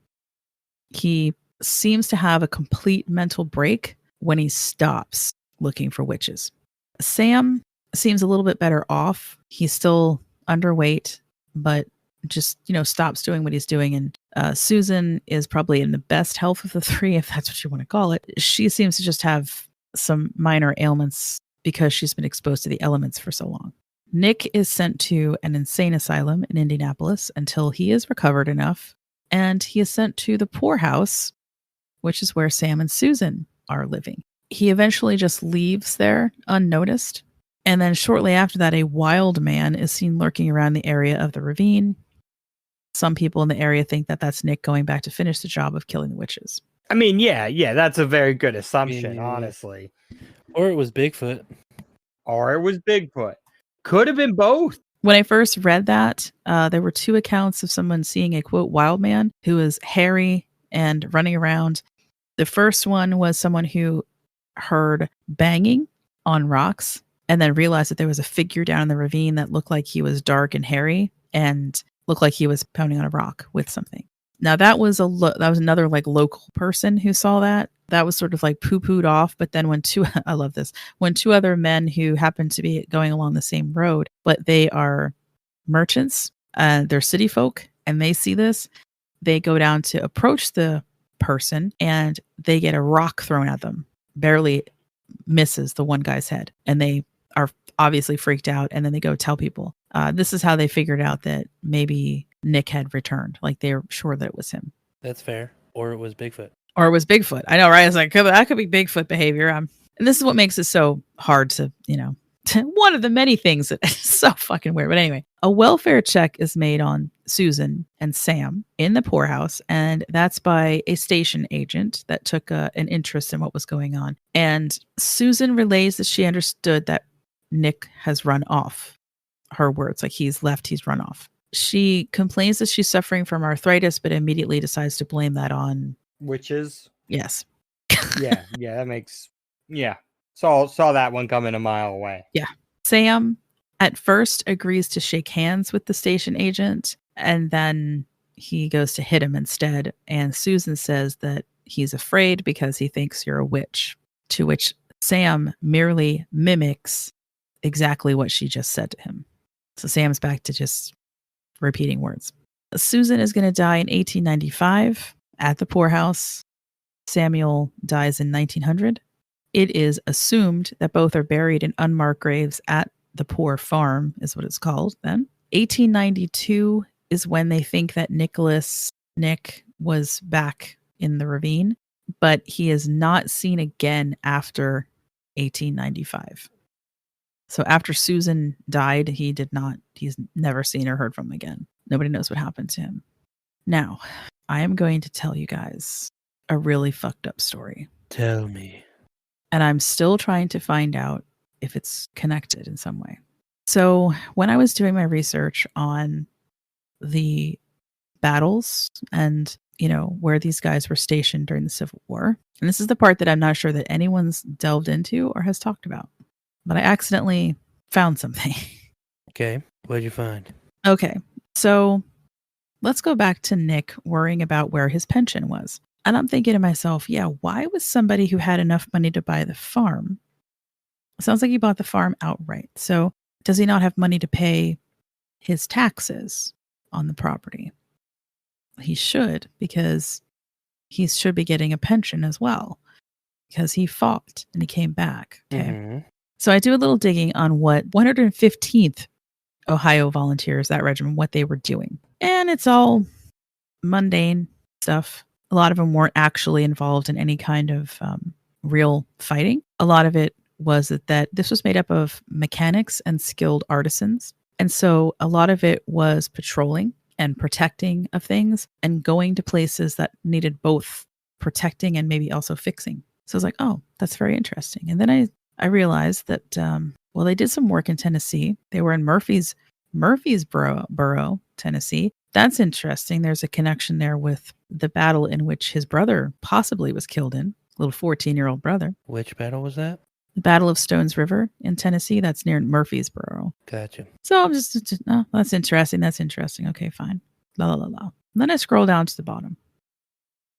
He seems to have a complete mental break when he stops looking for witches. Sam seems a little bit better off. He's still underweight, but just, you know, stops doing what he's doing. And Susan is probably in the best health of the 3, if that's what you want to call it. She seems to just have some minor ailments because she's been exposed to the elements for so long. Nick is sent to an insane asylum in Indianapolis until he is recovered enough, and he is sent to the poorhouse, which is where Sam and Susan are living. He eventually just leaves there unnoticed, and then shortly after that, a wild man is seen lurking around the area of the ravine. Some people in the area think that that's Nick going back to finish the job of killing the witches. I mean, yeah, that's a very good assumption, honestly. Or it was Bigfoot. Or it was Bigfoot. Could have been both. When I first read that, there were 2 accounts of someone seeing a, quote, wild man who was hairy and running around. The first one was someone who heard banging on rocks and then realized that there was a figure down in the ravine that looked like he was dark and hairy and looked like he was pounding on a rock with something. Now that was another like local person who saw that. That was sort of like poo-pooed off. But then when 2 other men who happened to be going along the same road, but they are merchants, they're city folk, and they see this, they go down to approach the person and they get a rock thrown at them. Barely misses the one guy's head. And they are obviously freaked out. And then they go tell people. This is how they figured out that maybe Nick had returned. Like they're sure that it was him. That's fair. Or it was Bigfoot. Or it was Bigfoot. I know, right? It's like, that could be Bigfoot behavior. And this is what makes it so hard to, you know, one of the many things that is so fucking weird. But anyway, a welfare check is made on Susan and Sam in the poorhouse. And that's by a station agent that took an interest in what was going on. And Susan relays that she understood that Nick has run off. Her words, like he's left, he's run off. She complains that she's suffering from arthritis, but immediately decides to blame that on witches. Yes. yeah, that makes Saw that one coming a mile away. Yeah. Sam at first agrees to shake hands with the station agent, and then he goes to hit him instead. And Susan says that he's afraid because he thinks you're a witch, to which Sam merely mimics exactly what she just said to him. So Sam's back to just repeating words. Susan is going to die in 1895 at the poorhouse. Samuel dies in 1900. It is assumed that both are buried in unmarked graves at the poor farm, is what it's called then. 1892 is when they think that Nick was back in the ravine, but he is not seen again after 1895. So after Susan died, he's never seen or heard from again. Nobody knows what happened to him. Now, I am going to tell you guys a really fucked up story. Tell me. And I'm still trying to find out if it's connected in some way. So when I was doing my research on the battles and, where these guys were stationed during the Civil War, and this is the part that I'm not sure that anyone's delved into or has talked about, but I accidentally found something. Okay. What'd you find? Okay. So let's go back to Nick worrying about where his pension was. And I'm thinking to myself, yeah, why was somebody who had enough money to buy the farm? It sounds like he bought the farm outright. So does he not have money to pay his taxes on the property? He should, because he should be getting a pension as well, because he fought and he came back. Okay. Mm-hmm. So I do a little digging on what 115th Ohio Volunteers, that regiment, what they were doing. And it's all mundane stuff. A lot of them weren't actually involved in any kind of real fighting. A lot of it was that this was made up of mechanics and skilled artisans. And so a lot of it was patrolling and protecting of things and going to places that needed both protecting and maybe also fixing. So I was like, oh, that's very interesting. And then I realized that, they did some work in Tennessee. They were in Murfreesboro, Tennessee. That's interesting. There's a connection there with the battle in which his brother possibly was killed in, little 14-year-old brother. Which battle was that? The Battle of Stones River in Tennessee. That's near Murfreesboro. Gotcha. So I'm just that's interesting. That's interesting. Okay, fine. La la la la. And then I scroll down to the bottom,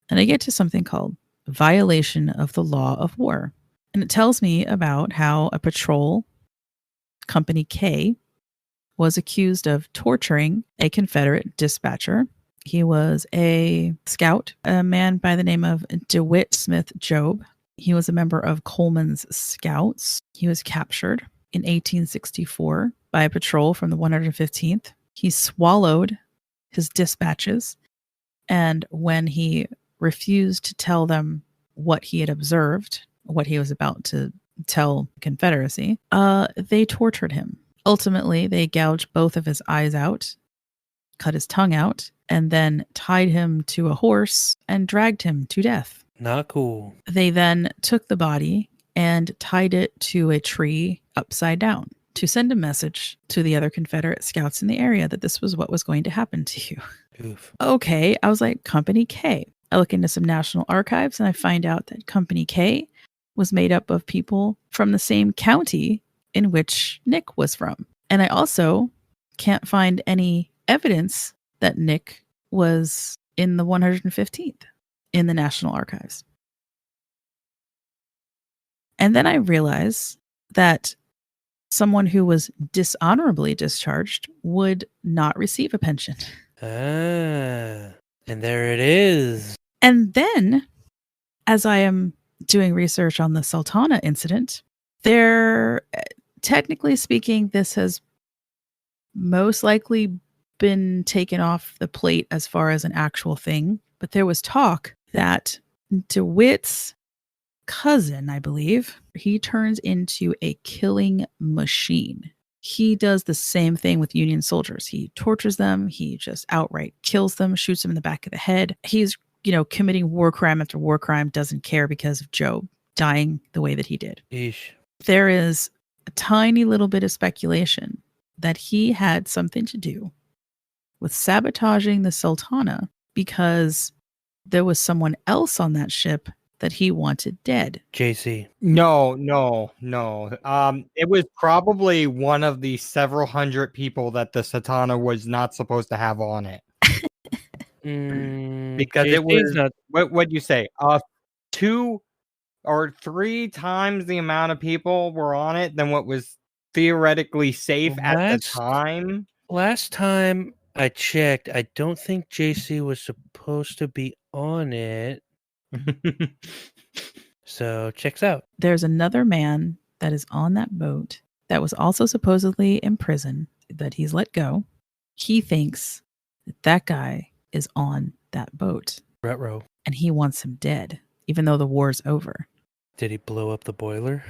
and I get to something called violation of the law of war. And it tells me about how a patrol, Company K, was accused of torturing a Confederate dispatcher. He was a scout, a man by the name of DeWitt Smith Job. He was a member of Coleman's Scouts. He was captured in 1864 by a patrol from the 115th. He swallowed his dispatches, and when he refused to tell them what he had observed, what he was about to tell Confederacy, they tortured him. Ultimately, they gouged both of his eyes out, cut his tongue out, and then tied him to a horse and dragged him to death. Not cool. They then took the body and tied it to a tree upside down to send a message to the other Confederate scouts in the area that this was what was going to happen to you. Oof. Okay, I was like, Company K. I look into some national archives and I find out that Company K was made up of people from the same county in which Nick was from. And I also can't find any evidence that Nick was in the 115th in the National Archives. And then I realize that someone who was dishonorably discharged would not receive a pension. And there it is. And then, as I am doing research on the Sultana incident, technically speaking, this has most likely been taken off the plate as far as an actual thing. But there was talk that DeWitt's cousin, I believe, he turns into a killing machine. He does the same thing with Union soldiers. He tortures them. He just outright kills them, shoots them in the back of the head. He's, committing war crime after war crime, doesn't care because of Job dying the way that he did. Yeesh. There is a tiny little bit of speculation that he had something to do with sabotaging the Sultana because there was someone else on that ship that he wanted dead. JC. No. It was probably one of the several hundred people that the Satana was not supposed to have on it. Because it was not... what'd you say? 2 or 3 times the amount of people were on it than what was theoretically safe at the Last- time. Last time I checked, I don't think JC was supposed to be on it. So checks out. There's another man that is on that boat that was also supposedly in prison, that he's let go. He thinks that that guy is on that boat. Retro. And he wants him dead, even though the war's over. Did he blow up the boiler?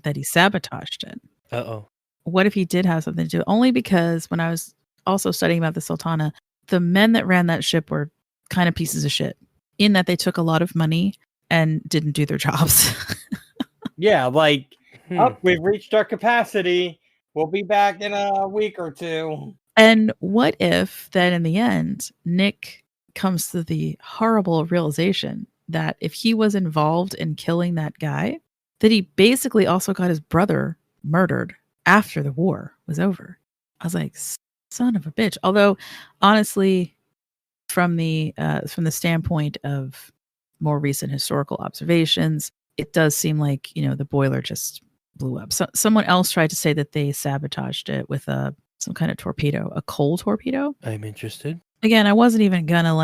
That he sabotaged it. Uh-oh. What if he did have something to do? Only because when I was also studying about the Sultana, the men that ran that ship were kind of pieces of shit in that they took a lot of money and didn't do their jobs. Yeah, like, we've reached our capacity. We'll be back in a week or two. And what if then in the end, Nick comes to the horrible realization that if he was involved in killing that guy, that he basically also got his brother murdered after the war was over. I was like, son of a bitch. Although, honestly, from the standpoint of more recent historical observations, it does seem like, the boiler just blew up. So someone else tried to say that they sabotaged it with some kind of torpedo, a coal torpedo. I'm interested. Again, I wasn't even gonna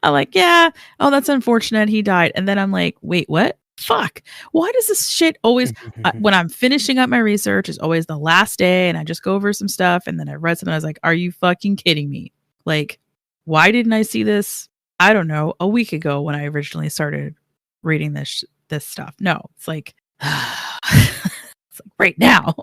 I'm like, yeah, oh, that's unfortunate. He died. And then I'm like, wait, what? Fuck. Why does this shit always, when I'm finishing up my research, it's always the last day and I just go over some stuff. And then I read something. I was like, are you fucking kidding me? Like, why didn't I see this? I don't know, a week ago when I originally started reading this stuff. No, it's like, it's like right now.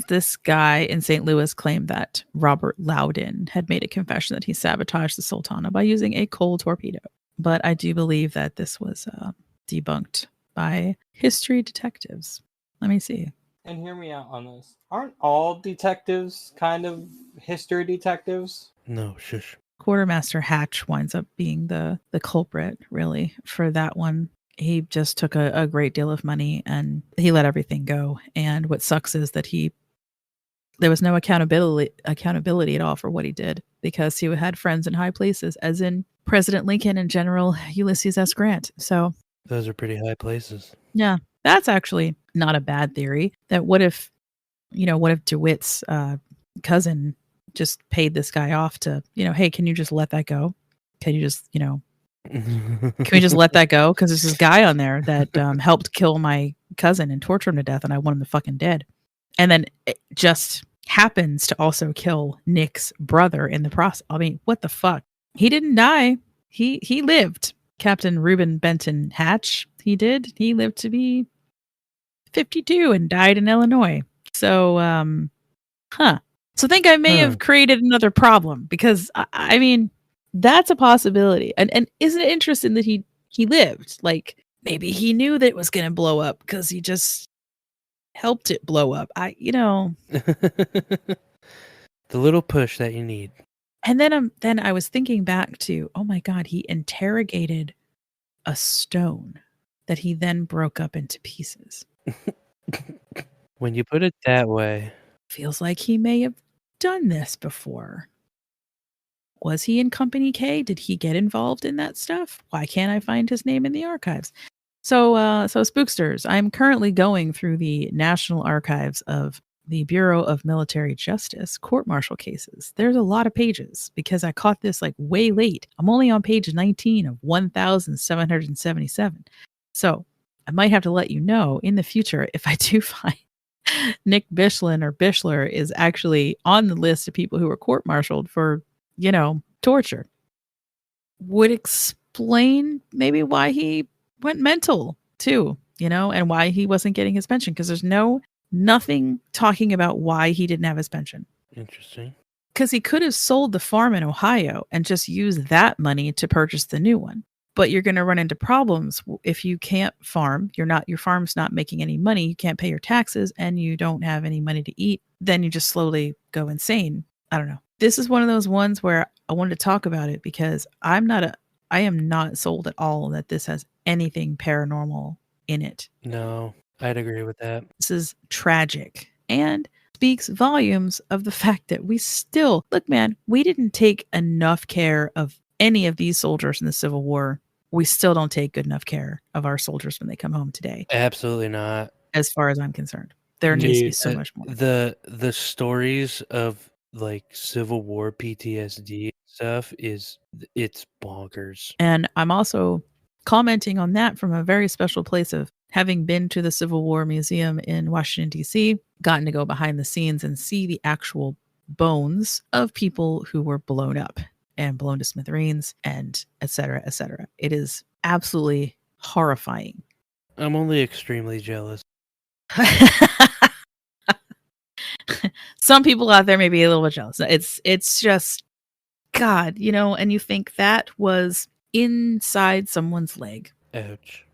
This guy in St. Louis claimed that Robert Loudon had made a confession that he sabotaged the Sultana by using a coal torpedo. But I do believe that this was debunked by history detectives. Let me see. And hear me out on this. Aren't all detectives kind of history detectives? No, shush. Quartermaster Hatch winds up being the culprit, really, for that one. He just took a great deal of money and he let everything go. And what sucks is that there was no accountability at all for what he did, because he had friends in high places, as in President Lincoln and General Ulysses S. Grant. So those are pretty high places. Yeah, that's actually not a bad theory. That what if DeWitt's cousin just paid this guy off to, hey, can you just let that go? Can you just, can we just let that go? Because there's this guy on there that helped kill my cousin and torture him to death, and I want him to fucking dead. And then it just happens to also kill Nick's brother in the process. I mean, what the fuck? He didn't die. He lived. Captain Reuben Benton Hatch. He did. He lived to be 52 and died in Illinois. So, So I think I may have created another problem, because I mean, that's a possibility. And isn't it interesting that he lived? Like, maybe he knew that it was going to blow up because he just helped it blow up. The little push that you need. And then I was thinking back to, oh my God, he interrogated a stone that he then broke up into pieces. When you put it that way. Feels like he may have done this before. Was he in Company K? Did he get involved in that stuff? Why can't I find his name in the archives? So Spooksters, I'm currently going through the National Archives of the Bureau of Military Justice court-martial cases. There's a lot of pages because I caught this like way late. I'm only on page 19 of 1,777. So I might have to let you know in the future if I do find Nick Bichshler is actually on the list of people who were court-martialed for, torture. Would explain maybe why he went mental too, and why he wasn't getting his pension, because there's nothing talking about why he didn't have his pension. Interesting. Because he could have sold the farm in Ohio and just used that money to purchase the new one. But you're going to run into problems if you can't farm. Your farm's not making any money. You can't pay your taxes and you don't have any money to eat. Then you just slowly go insane. I don't know. This is one of those ones where I wanted to talk about it because I am not sold at all that this has anything paranormal in it. No, I'd agree with that. This is tragic and speaks volumes of the fact that we still, look, man, we didn't take enough care of any of these soldiers in the Civil War we still don't take good enough care of our soldiers when they come home today. Absolutely not. As far as I'm concerned, there needs to be so much more. The stories of like Civil War PTSD stuff it's bonkers. And I'm also commenting on that from a very special place of having been to the Civil War Museum in Washington, D.C., gotten to go behind the scenes and see the actual bones of people who were blown up and blown to smithereens and et cetera, et cetera. It is absolutely horrifying. I'm only extremely jealous. Some people out there may be a little bit jealous. It's just, God, you know, and you think that was inside someone's leg. Ouch.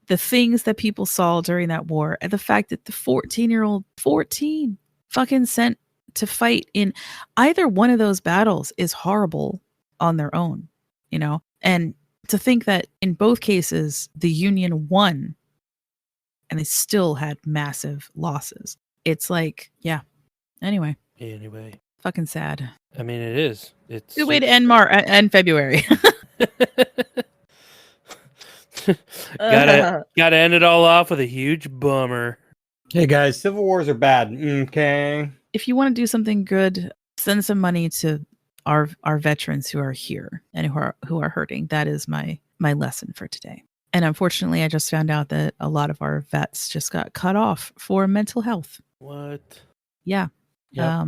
The things that people saw during that war, and the fact that the 14-year-old, 14, fucking sent to fight in either one of those battles is horrible on their own, you know? And to think that in both cases, the Union won and they still had massive losses. It's like, yeah. Anyway. Fucking sad. I mean, it is. It's good way to end February. Gotta end it all off with a huge bummer. Hey guys, civil wars are bad. Okay. If you want to do something good, send some money to our veterans who are here and who are hurting. That is my lesson for today. And unfortunately, I just found out that a lot of our vets just got cut off for mental health. What? Yeah. Yep.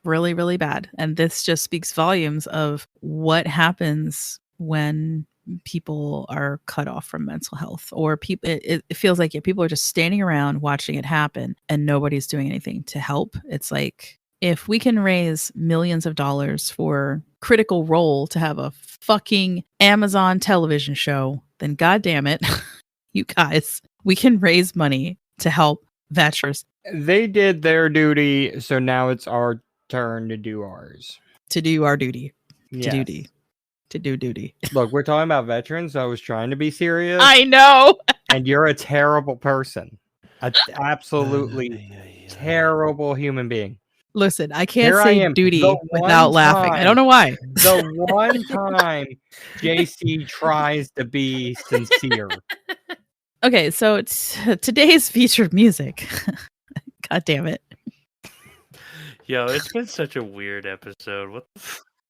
Really, really bad. And this just speaks volumes of what happens when people are cut off from mental health, or people. It feels like people are just standing around watching it happen and nobody's doing anything to help. It's like, if we can raise millions of dollars for Critical Role to have a fucking Amazon television show, then goddamn it, you guys, we can raise money to help veterans. They did their duty, so now it's our turn to do ours. To do our duty. Yes. To do duty. Look, we're talking about veterans, so I was trying to be serious. I know. And you're a terrible person. An absolutely terrible human being. Listen, I can't say duty without laughing. I don't know why. The one time JC tries to be sincere. Okay, so today's featured music. God damn it. Yo, it's been such a weird episode.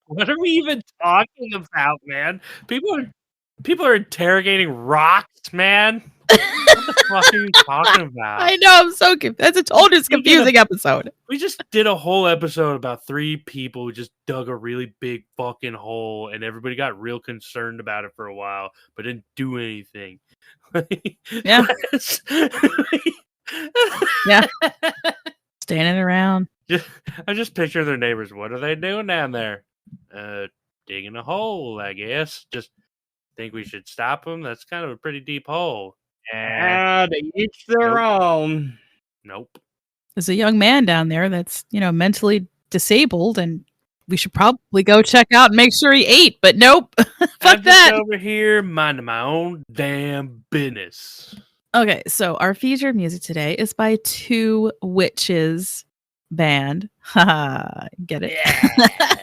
What are we even talking about, man? People are interrogating rocks, man. What the fuck are you talking about? I know, I'm so confused. That's a totally confusing episode. We just did a whole episode about 3 people who just dug a really big fucking hole, and everybody got real concerned about it for a while, but didn't do anything. Yeah. Yeah. Standing around. I just picture their neighbors. What are they doing down there? Digging a hole, I guess. Just think we should stop them. That's kind of a pretty deep hole. And each their own. Nope. There's a young man down there that's, mentally disabled, and we should probably go check out and make sure he ate, but nope. Fuck that. Over here, minding my own damn business. Okay, so our featured music today is by 2 Witches band. Haha, get it? Yeah.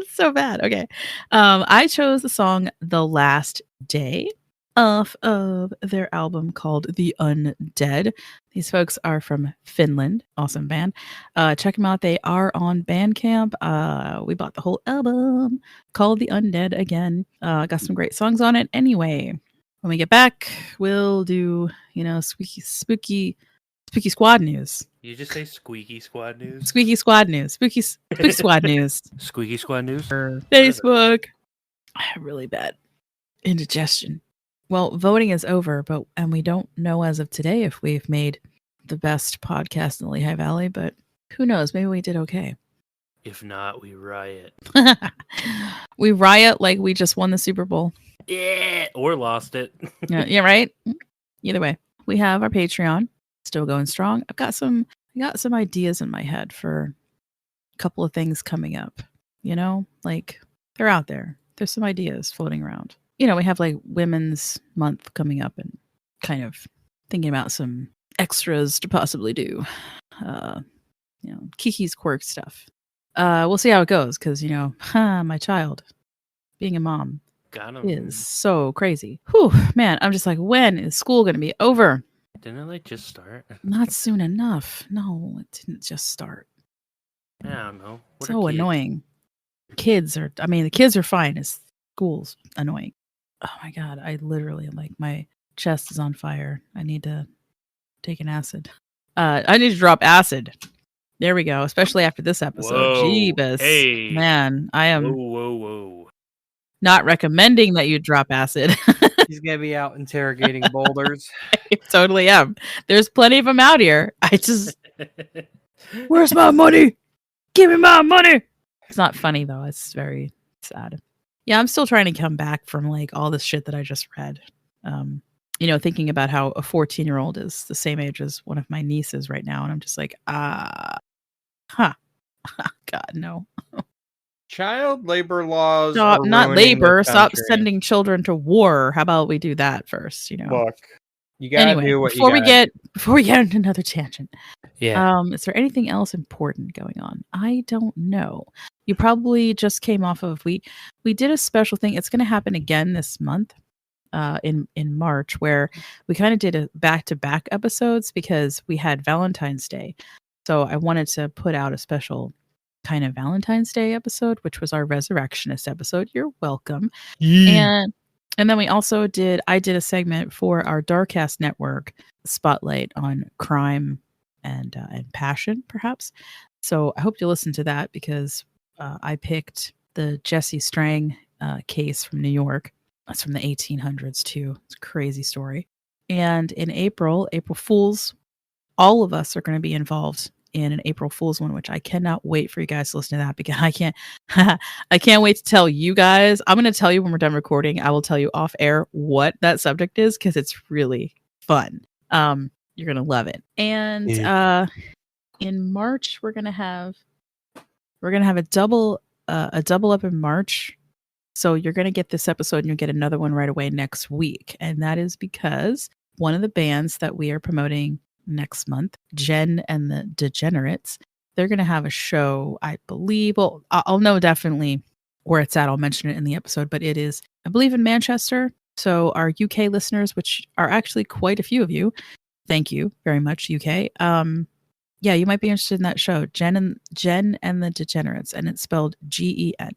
So bad. Okay. I chose the song The Last Day off of their album called The Undead. These folks are from Finland. Awesome band. Check them out. They are on Bandcamp. We bought the whole album called The Undead again. Got some great songs on it. Anyway, when we get back, we'll do, spooky squad news. You just say squeaky squad news? Squeaky squad news. Spooky squad news. Squeaky squad news? Facebook. I have really bad indigestion. Well, voting is over, and we don't know as of today if we've made the best podcast in the Lehigh Valley, but who knows? Maybe we did okay. If not, we riot. We riot like we just won the Super Bowl. Yeah, or lost it. Yeah, right? Either way, we have our Patreon still going strong. I got some ideas in my head for a couple of things coming up. Like they're out there. There's some ideas floating around. We have like Women's Month coming up and kind of thinking about some extras to possibly do. Kiki's quirk stuff. We'll see how it goes because, my child, being a mom, Got It is so crazy. Whew, man, I'm just like, when is school going to be over? Didn't it like just start? Not soon enough. No, it didn't just start. I don't know. What are So kids? annoying. The kids are fine. It's school's annoying. Oh my God. I literally am like, my chest is on fire. I need to take an acid. I need to drop acid. There we go. Especially after this episode. Whoa. Jeebus. Hey. Man, I am Whoa. not recommending that you drop acid. He's gonna be out interrogating boulders. I totally am. There's plenty of them out here. I just, where's my money? Give me my money. It's not funny though. It's very sad. Yeah, I'm still trying to come back from like all this shit that I just read. Thinking about how a 14-year-old is the same age as one of my nieces right now, and I'm just like, God, no. Child labor laws. Stop, are not ruining labor. this Stop country. sending children to war. How about we do that first? Look, you gotta do what before you we gotta. before we get into another tangent. Yeah. Is there anything else important going on? I don't know. You probably just came off of we did a special thing. It's going to happen again this month, in March, where we kind of did a back-to-back episodes because we had Valentine's Day. So I wanted to put out a special kind of Valentine's Day episode, which was our Resurrectionist episode. You're welcome. And then we also I did a segment for our Darkcast network spotlight on crime and passion, perhaps. So I hope you listen to that because I picked the Jesse Strang case from New York. That's from the 1800s too. It's a crazy story. And in April Fool's, all of us are going to be involved in an April Fool's one, which I cannot wait for you guys to listen to that because I can't wait to tell you guys. I'm going to tell you when we're done recording. I will tell you off air what that subject is because it's really fun. You're going to love it. And in March, we're going to have a double up in March. So you're going to get this episode and you'll get another one right away next week. And that is because one of the bands that we are promoting next month, Jen and the Degenerates, they're going to have a show, I believe. Well, I'll know definitely where it's at. I'll mention it in the episode, but it is, I believe, in Manchester. So our UK listeners, which are actually quite a few of you, thank you very much, UK. Yeah, you might be interested in that show, Jen and the Degenerates, and it's spelled GEN.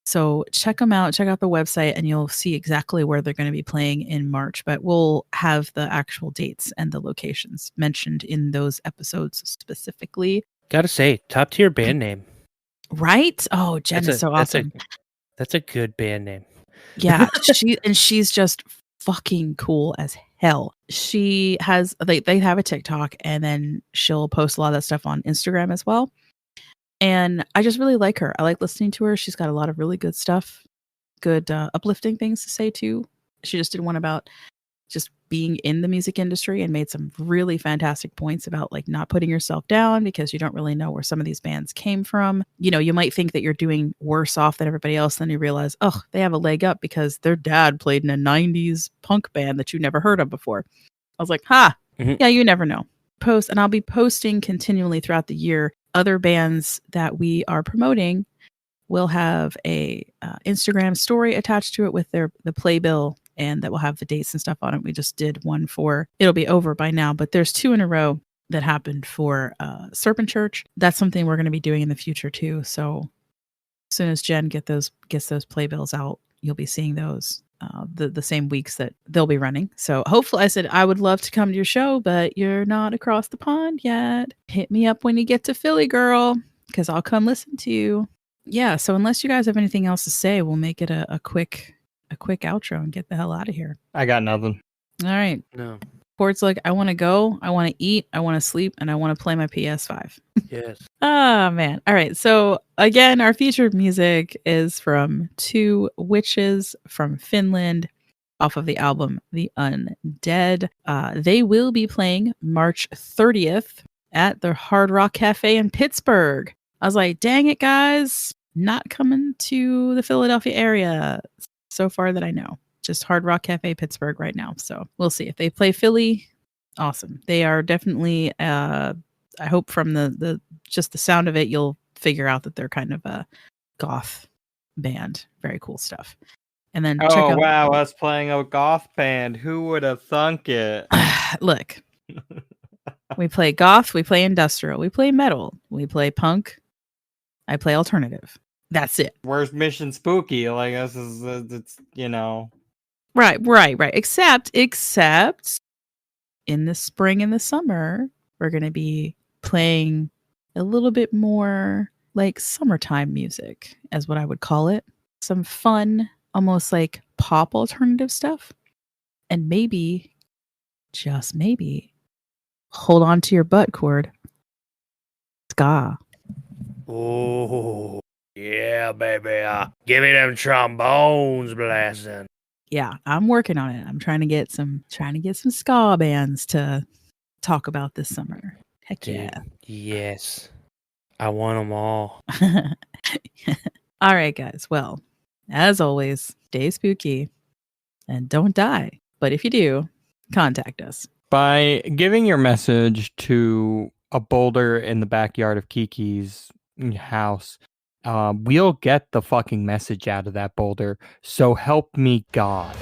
So check them out. Check out the website, and you'll see exactly where they're going to be playing in March. But we'll have the actual dates and the locations mentioned in those episodes specifically. Gotta say, top tier band name. Right? Oh, Jen is so awesome. That's a good band name. Yeah, she's just fucking cool as hell. She has they have a TikTok, and then she'll post a lot of that stuff on Instagram as well. And I just really like her. I like listening to her. She's got a lot of really good stuff, good uplifting things to say too. She just did one about just being in the music industry and made some really fantastic points about like not putting yourself down because you don't really know where some of these bands came from. You know, you might think that you're doing worse off than everybody else. Then you realize, oh, they have a leg up because their dad played in a 90s punk band that you never heard of before. I was like, yeah, you never know. And I'll be posting continually throughout the year. Other bands that we are promoting will have a Instagram story attached to it with the playbill, and that will have the dates and stuff on it. We just did one it'll be over by now, but there's 2 in a row that happened for Serpent Church. That's something we're going to be doing in the future too. So as soon as Jen gets those playbills out, you'll be seeing those the same weeks that they'll be running. So hopefully, I said I would love to come to your show, but you're not across the pond yet. Hit me up when you get to Philly, girl, because I'll come listen to you. Yeah. So unless you guys have anything else to say, we'll make it a quick outro and get the hell out of here. I got nothing. All right. No. Port's like, I want to go, I want to eat, I want to sleep, and I want to play my PS5. Yes. Oh, man. All right. So again, our featured music is from 2 witches from Finland off of the album The Undead. They will be playing March 30th at the Hard Rock Cafe in Pittsburgh. I was like, dang it, guys. Not coming to the Philadelphia area so far that I know. Just Hard Rock Cafe Pittsburgh right now. So we'll see. If they play Philly, awesome. They are definitely, I hope from the just the sound of it, you'll figure out that they're kind of a goth band. Very cool stuff. And then check Oh out. wow, us playing a goth band. Who would have thunk it? Look, we play goth, we play industrial, we play metal, we play punk. I play alternative. That's it. Where's Mission Spooky? Like this is it's Right. Except in the spring and the summer, we're gonna be playing a little bit more like summertime music, as what I would call it. Some fun, almost like pop alternative stuff. And maybe, just maybe, hold on to your butt cord. Ska. Oh, yeah, baby. Give me them trombones blasting. Yeah, I'm working on it. I'm trying to get some ska bands to talk about this summer. Heck yeah. Yes. I want them all. All right, guys. Well, as always, stay spooky and don't die. But if you do, contact us. By giving your message to a boulder in the backyard of Kiki's house, we'll get the fucking message out of that boulder. So help me God.